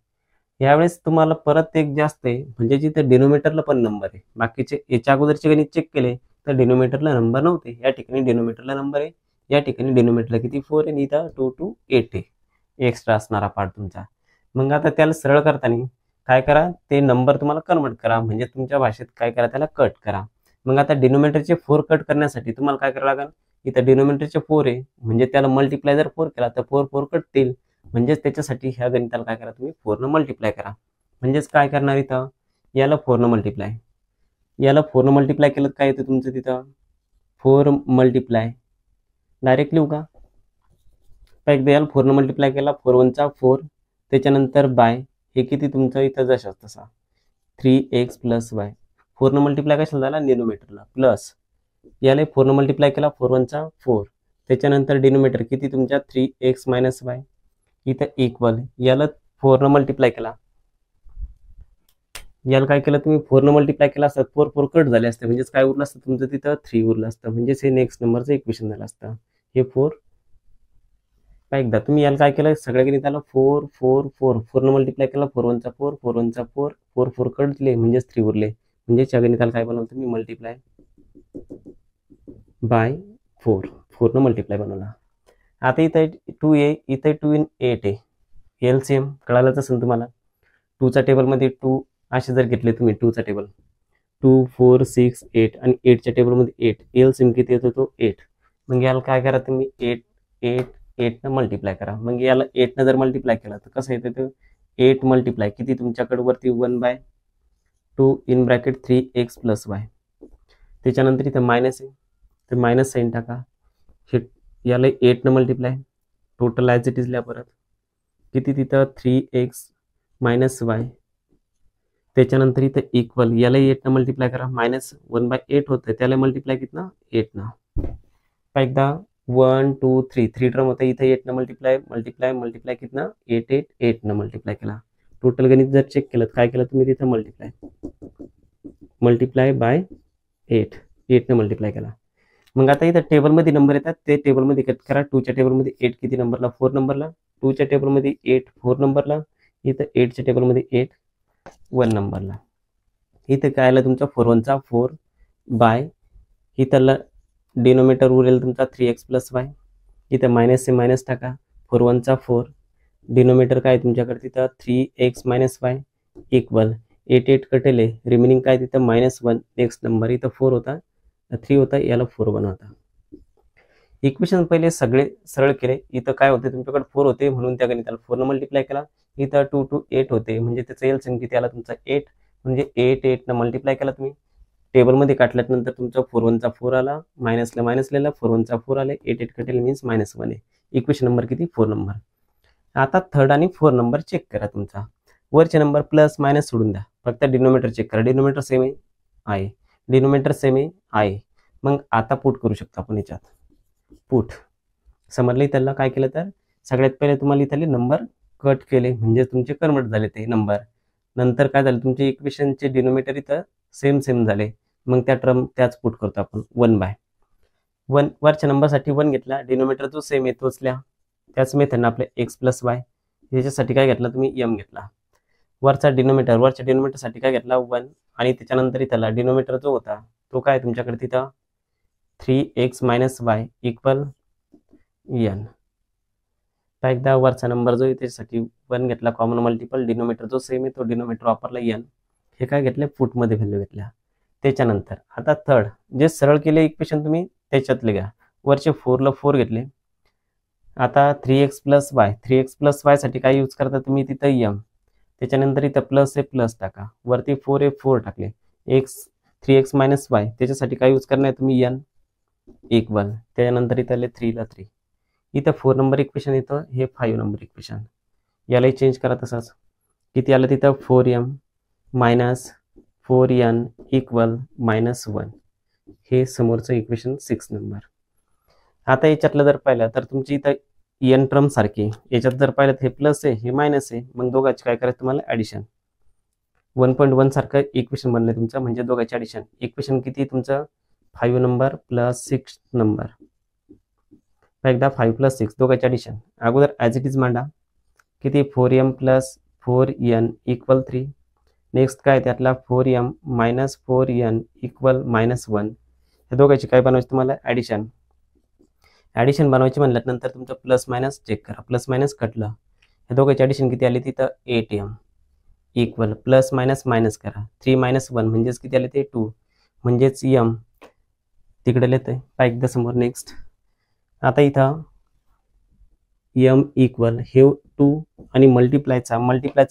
यावेळेस तुम्हाला परत एक जास्त आहे म्हणजे जिथे डिनोमिनेटरला पण नंबर आहे. बाकीचे याच्या अगोदरचे गणित चेक केले तर डिनोमिनेटरला नंबर नव्हते. या ठिकाणी डिनोमिनेटरला नंबर आहे, या ठिकाणी डिनोमिनेटरला किती 4 आहे आणि इथं 2 to 8 आहे एक्स्ट्रा असणारा पार्ट तुमचा. मग आता त्याला सरळ करताना काय करा, ते नंबर तुम्हाला कन्वर्ट करा म्हणजे तुमच्या भाषेत काय करा त्याला कट करा. मग आता डिनोमिनेटरचे 4 कट करण्यासाठी तुम्हाला काय करावं लागेल, इथं डिनोमिनेटरचे 4 आहे म्हणजे त्याला मल्टिप्लाय जर 4 केला तर 4 कटतील. म्हणजेच त्याच्यासाठी ह्या गणिताला काय करा तुम्ही 4 न मल्टिप्लाय करा. म्हणजेच काय करणार इथं याला 4 न मल्टिप्लाय, याला 4 न मल्टिप्लाय केलं काय येतं तुमचं तिथं 4 मल्टिप्लाय डायरेक्ट लिहू का, एकदा याला 4 न मल्टिप्लाय केला 4 × 1 4, त्याच्यानंतर बाय हे किती तुमचं इथं जशाच तसा 3x + y. 4 न मल्टिप्लाय कशाला झाला डिनोमिनेटरला प्लस, याला 4 न मल्टिप्लाय केला 4 × 1 4, त्याच्यानंतर डिनोमिनेटर किती तुमच्या 3x - y, इथं इक्वल याला 4 न मल्टिप्लाय केला, याला काय केलं तुम्ही 4 न मल्टिप्लाय केला असतं 4 कट झाले असते म्हणजेच काय उरलं असतं तुमचं तिथं 3 उरलं असतं. म्हणजेच हे नेक्स्ट नंबरचं इक्वेशन झालं असतं. हे 4 एकदा तुम्ही याला काय केलं सगळ्या गणिताला 4 4 4 4 न मल्टिप्लाय केला 4 × 1 4 4 × 4 4 कट दिले म्हणजेच 3 उरले. म्हणजेच या गणिताला काय बनवलं तुम्ही मल्टिप्लाय बाय 4 न मल्टिप्लाय बनवला. आता इथं 2 आहे, इथे 2 × 8 आहे, एलसीएम कळालंच असेल तुम्हाला. 2चा टेबलमध्ये 2 असे जर घेतले तुम्ही 2चा टेबल 2 4 6 8 आणि 8च्या टेबलमध्ये 8, एलसीएम किती येतो तो 8. मग याला काय करा तुम्ही 8 न मल्टिप्लाय करा. मग याला 8 न जर मल्टिप्लाय केला तर कसं येतं ते 8 मल्टिप्लाय किती तुमच्याकडे वरती 1/2 इन ब्रॅकेट 3x + y, त्याच्यानंतर इथं मायनस आहे तर मायनस साईन टाका. हे याला 8 न multiply total as it is लिहा परत किती तिथं 3x - y, त्याच्यानंतर इथं इक्वल याला 8 न मल्टिप्लाय करा -1/8 होतं त्याला मल्टिप्लाय किती ना 8 ना. एकदा 1 2 3 टर्म होता इथे 8 न मल्टिप्लाय किती ना 8 न मल्टिप्लाय केला. टोटल गणित जर चेक केलं काय केलं तुम्ही तिथं मल्टिप्लाय बाय 8 न मल्टिप्लाय केला. मग आता इथं टेबलमध्ये नंबर येतात ते टेबलमध्ये कट करा. 2च्या टेबलमध्ये 8 किती नंबरला 4 नंबरला, 2च्या टेबलमध्ये 8 4 नंबरला, इथं 8च्या टेबलमध्ये 8 1 नंबरला. इथं काय आलं तुमचा 4 × 1 4 बाय इथं डिनोमिनेटर उरेल तुमचा 3x + y, इथं मायनस से मायनस टाका 4 × 1 4, डिनोमिनेटर काय तुमच्याकडे तिथं 3x - y इक्वल 8 कटेले रिमेनिंग काय तिथं -1. नेक्स्ट नंबर इथं 4 होता 3 होता याला 4 बनवता. इक्वेशन पहिले सगळे सरळ केले. इथं काय होते तुमच्याकडे 4 होते म्हणून त्या गणिताला 4 न मल्टिप्लाय केला. इथं 2 to 8 होते म्हणजे त्याचा एलसीएम किती आला तुमचा 8, म्हणजे 8 न मल्टिप्लाय केला तुम्ही. टेबलमध्ये काढल्यानंतर तुमचा 4 × 1 4 आला, मायनसला मायनस लिहिला 4 × 1 4 आले, 8 कटेल मीन्स -1 आहे. इक्वेशन नंबर किती 4 नंबर. आता थर्ड आणि 4 नंबर चेक करा तुमचा. वरचे नंबर प्लस मायनस सोडून द्या, फक्त डिनोमिनेटर चेक करा. डिनोमिनेटर सेम आहे, डिनोमिनेटर सेम आहे. मग आता पुट करू शकतो आपण याच्यात. पुट समजले त्याला काय केलं तर सगळ्यात पहिले तुम्हाला इथले नंबर कट केले म्हणजे तुमचे कन्वर्ट झाले ते नंबर. नंतर काय झालं तुमचे इक्वेशनचे डिनोमिनेटर इथं सेम झाले. मग त्या टर्म त्याच पुट करतो आपण 1/1. वरच्या नंबरसाठी 1 घेतला, डिनोमिनेटर जो सेम आहे तोच लिहा. त्याच मेथडनं आपले x + y याच्यासाठी काय घेतला तुम्ही m घेतला. वरच्या डिनोमिनेटरसाठी काय घेतला 1 आणि त्याच्यानंतर इथला डिनोमिनेटर जो होता तो काय तुमच्याकडे तिथं 3x - y इक्वल n. एकदा वरचा नंबर जो आहे त्याच्यासाठी 1 घेतला कॉमन मल्टिपल, डिनोमिनेटर जो सेम आहे तो डिनोमिनेटर वापरला n. हे काय घेतले पुटमध्ये व्हॅल्यू घेतल्या. त्याच्यानंतर आता थर्ड जे सरळ केले इक्वेशन तुम्ही त्याच्यातले घ्या. वरचे 4 ला 4 घेतले. आता 3x + y साठी काय यूज करता तुम्ही तिथं m त्याच्यानंतर इथं प्लस आहे प्लस टाका, वरती 4 आहे 4 टाकले, एक्स 3x मायनस वाय, त्याच्यासाठी काय यूज करणार आहे तुम्ही एन इक्वल, त्याच्यानंतर इथं आले 3 ला 3, इथं 4 नंबर इक्वेशन येतं, हे 5 नंबर इक्वेशन, यालाही चेंज करा तसंच, किती आलं तिथं 4m मायनस 4n इक्वल -1, हे समोरचं इक्वेशन 6 नंबर. आता याच्यातलं जर पाहिलं तर तुमची इथं एन टर्म सारखी, याच्यात जर पाहिलं हे प्लस आहे हे मायनस आहे, मग दोघांची काय करायचं तुम्हाला ॲडिशन. 1.1 सारखं इक्वेशन बनलं तुमचं, म्हणजे दोघांची ॲडिशन. इक्वेशन किती तुमचं 5 नंबर प्लस 6 नंबर, एकदा 5 प्लस 6 दोघांची ॲडिशन. अगोदर ॲज इट इज मांडा, किती 4m plus 4n equal 3, next काय त्यातला 4m मायनस 4n इक्वल -1, हे दोघांची काय बनवायची तुम्हाला ॲडिशन. ॲडिशन बनवायची म्हटल्यानंतर तुमचं प्लस मायनस चेक करा, प्लस मायनस कटलं, हे दोघांची ॲडिशन किती आली तिथं 8m equal plus minus minus करा, 3 - 1 म्हणजेच किती आले ते 2, म्हणजेच m तिकडे येतं पहा एकदा समोर. नेक्स्ट आता इथं m इक्वल हे 2 आणि मल्टिप्लायचा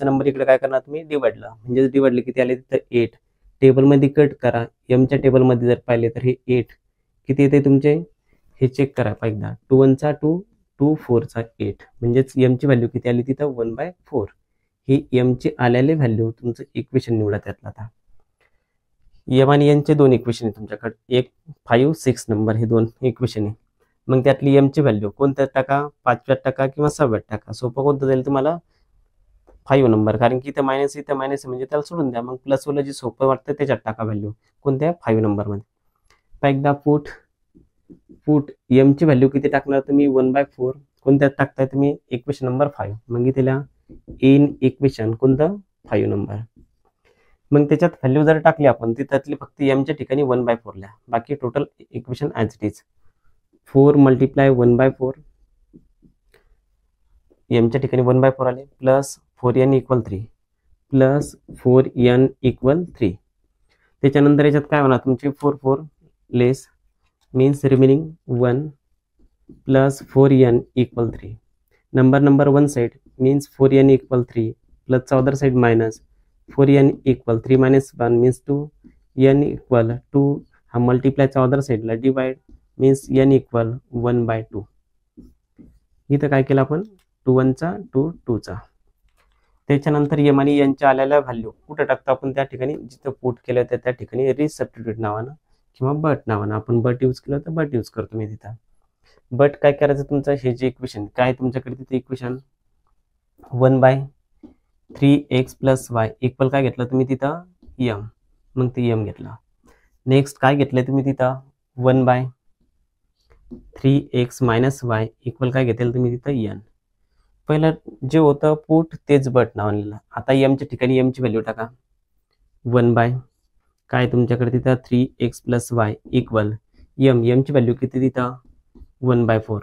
नंबर इकडे काय करणार तुम्ही डिवाइडला, म्हणजेच डिवाइडले किती आले तिथं 8, टेबलमध्ये कट करा, mच्या टेबलमध्ये जर पाहिले तर हे 8 किती येते तुमचे, हे चेक करा पहा एकदा, 2 1 चा 2, 2 4 चा 8, म्हणजेच mची व्हॅल्यू किती आली तिथं 1/4, ही mची आलेली व्हॅल्यू तुमचं इक्वेशन निवडा त्यातला. आता m आणि n चे दोन इक्वेशन आहे तुमच्याकडे, एक 5 6 नंबर, हे दोन इक्वेशन आहे, मग त्यातली m ची व्हॅल्यू कोणत्यात टाका, 5व्यात टाका किंवा 6व्यात टाका, सोपं कोणतं जाईल तुम्हाला 5 नंबर, कारण की इथं मायनस म्हणजे त्याला सोडून द्या, मग प्लस वाला जे सोपं वाटतं त्याच्यात टाका व्हॅल्यू, कोणत्या 5 नंबरमध्ये. पहा एकदा पुट m ची व्हॅल्यू किती टाकणार तुम्ही 1/4, कोणत्यात टाकताय तुम्ही इक्वेशन नंबर 5, मग त्याला इन इक्वेशन कोणतं 5 नंबर, मग त्याच्यात व्हॅल्यू जर टाकली आपण त्यातली फक्त mच्या ठिकाणी 1/4 लिहा, बाकी total equation as it is. 4 × 1/4, mच्या ठिकाणी 1/4 आले, plus 4n equal 3 plus 4n equal 3, त्याच्यानंतर याच्यात काय होणार तुमची 4 4 less means remaining 1 plus 4n equal 3, number one side means 4n equal 3 plus other side minus 4n equal 3 - 1 means 2, n equal 2, हा मल्टिप्लायचा other साइडला डिवाइड मीन्स n इक्वल 1/2. इथं काय केलं आपण 2 1 चा 2 2 चा, त्याच्यानंतर m आणि n च्या आलेल्या व्हॅल्यू कुठे टाकतो आपण, त्या ठिकाणी जिथं पुट केलं होतं त्या ठिकाणी रिसबस्टिट्यूट नावानं किंवा बट नावानं, आपण बट यूज केलं तर बट यूज करतो मी तिथं. बट काय करायचं तुमचं, हे जे इक्वेशन काय तुमच्याकडे तिथे इक्वेशन 1/3x + y इक्वल काय घेतलं तुम्ही तिथं m, मग ते m घेतलं. नेक्स्ट काय घेतलंय तुम्ही तिथं 1/3x - y इक्वल काय घेतलं तुम्ही तिथं n. पहिलं जे होतं पुट तेच बट नावाने लिहिलं, आता m च्या ठिकाणी m ची व्हॅल्यू टाका, 1 काय तुमच्याकडे तिथं 3x + y इक्वल m ची व्हॅल्यू किती तिथं 1/4,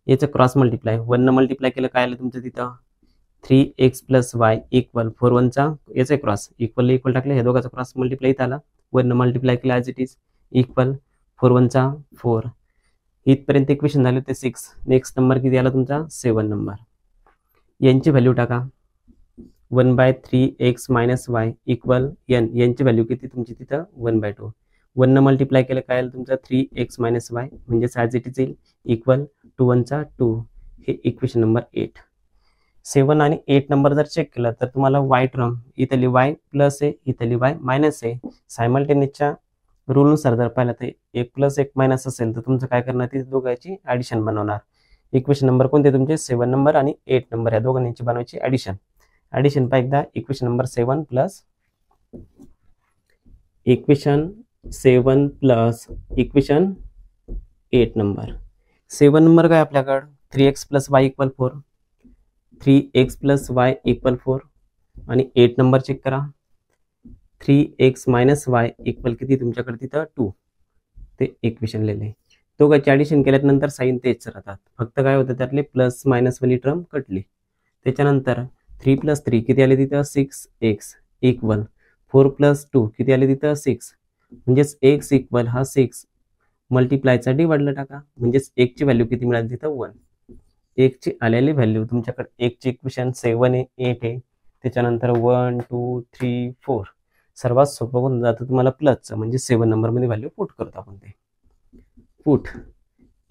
याचं क्रॉस मल्टिप्लाय 1 न मल्टिप्लाय केलं काय आलं तुमचं तिथं 3x + y इक्वल 4 1 चा याचा क्रॉस इक्वल इक्वल टाकलं, हे दोघांचा क्रॉस मल्टिप्लाय इथं आला, 1 न मल्टिप्लाय केलं ॲज इट इज इक्वल 4 1 चा 4, इथपर्यंत इक्वेशन झाले ते 6. नेक्स्ट नंबर किती आला तुमचा 7 नंबर, यांची व्हॅल्यू टाका 1/3x - y इक्वल n, यांची व्हॅल्यू किती तुमची तिथं 1/2, 1 न मल्टिप्लाय केलं काय आलं तुमचं 3x - y म्हणजे ॲज इट इज येईल इक्वल 2 1 चा 2, हे इक्वेशन नंबर 8. 7 आणि 8 नंबर जर चेक केला तर तुम्हाला y टर्म इथली y प्लस आहे इथली y मायनस आहे, सायमल्टेनियसच्या रूलनुसार जर पाहिलं तर 1 + 1 मायनस असेल तर तुमचं काय करणार ते दोघांची ॲडिशन बनवणार. इक्वेशन नंबर कोणते तुमचे 7 नंबर आणि 8 नंबर, या दोघांची बनवायची ॲडिशन. ॲडिशन पहा एकदा, equation number 7 plus equation 7 plus equation 8 number. 7 number काय आपल्याकडं 3x + y equal 4, 3x + y equal 4 आणि 8 नंबर चेक करा 3x - y इक्वल किती तुमच्याकडे तिथं 2, ते इक्वेशन लिहिले. दोघांची ॲडिशन केल्यानंतर साईन तेच राहतात, फक्त काय होतं त्यातले प्लस मायनस वाली टर्म कटली. त्याच्यानंतर 3 + 3 किती आले तिथं 6x इक्वल 4 + 2 किती आले तिथं 6, म्हणजेच x इक्वल हा 6 मल्टिप्लायचा डिवाइडला टाका, म्हणजेच 1 ची व्हॅल्यू किती मिळाली तिथं 1. 1 ची आलेली व्हॅल्यू तुमच्याकडे 1 ची इक्वेशन 7 आहे 8 आहे, त्याच्यानंतर 1 2 3 4 सर्वात सोपं होऊन जातं तुम्हाला प्लसचं, म्हणजे 7 नंबरमध्ये व्हॅल्यू पुट करतो आपण ते. Put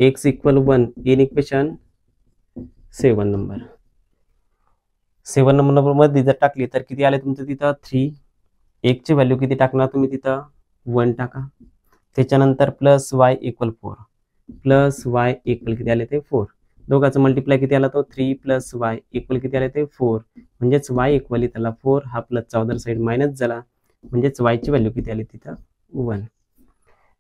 x = 1 in equation 7 number. 7 नंबरमध्ये जर टाकली तर किती आले तुमचं तिथं 3. x ची व्हॅल्यू किती टाकणार तुम्ही तिथं 1 टाका. त्याच्यानंतर प्लस y = 4 प्लस y = किती आले ते 4. दोघांचं मल्टिप्लाय किती आला तो 3 प्लस y = किती आले ते 4. म्हणजेच y = त्याला 4 हा प्लसचा अदर साईड मायनस झाला, म्हणजेच y ची व्हॅल्यू किती आली तिथं 1.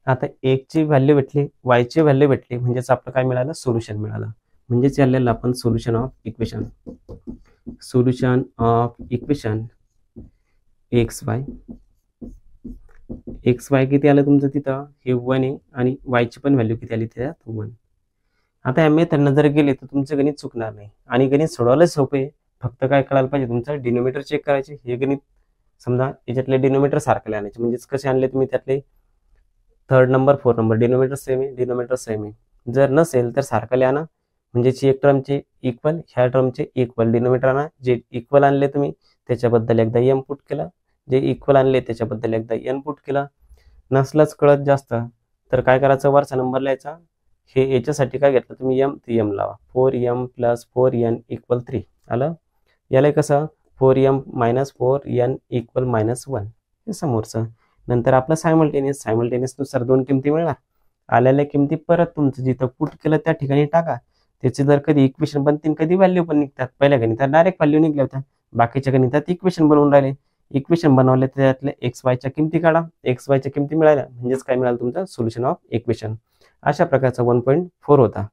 आता x ची व्हॅल्यू भेटली, y ची व्हॅल्यू भेटली, म्हणजेच आपलं काय मिळालं सोल्युशन मिळालं. म्हणजेच याला आपण solution of equation x Y किती आलं तुमचं तिथं हे 1 आहे आणि y ची पण व्हॅल्यू किती आली त्यात 1. आता या मेथडनं जर गेले तर तुमचं गणित चुकणार नाही आणि गणित सोडवायला सोपे आहे. फक्त काय कळायला पाहिजे तुमचं डिनोमिनेटर चेक करायचे. हे गणित समजा याच्यातले डिनोमिनेटर सारखे आणायचे, म्हणजेच कसे आणले तुम्ही त्यातले 3rd number 4 number denominator same आहे. जर नसेल तर सारखं लिहा, म्हणजे एक टर्मचे इक्वल ह्या टर्मचे इक्वल डिनोमिनेटर आणा. जे इक्वल आणले तुम्ही त्याच्याबद्दल एकदा एम पुट केलं, जे इक्वल आणले त्याच्याबद्दल एकदा एन पुट केला. नसलंच कळत जास्त तर काय करायचं वरचा नंबर लिहायचा. हे याच्यासाठी काय घेतलं तुम्ही एम ते एम लावा. 4m + 4n = 3 आलं. याला कसं 4m - 4n = -1 हे समोरचं. नंतर आपलं सायमल्टेनियसनुसार 2 किमती मिळणार. आलेल्या किमती परत तुमचं जिथं पुट केलं त्या ठिकाणी टाका. त्याचे जर कधी इक्वेशन बनतील कधी व्हॅल्यू पण निघतात. पहिल्या गणितात डायरेक्ट व्हॅल्यू निघल्या होत्या, बाकीच्या गणितात इक्वेशन बनवून राहिले. इक्वेशन बनवले त्यातल्या एक्स वायच्या किमती काढा. एक्स वायच्या किमती मिळाल्या म्हणजेच काय मिळालं तुमचं सोल्युशन ऑफ इक्वेशन. अशा प्रकारचा 1.4 होता.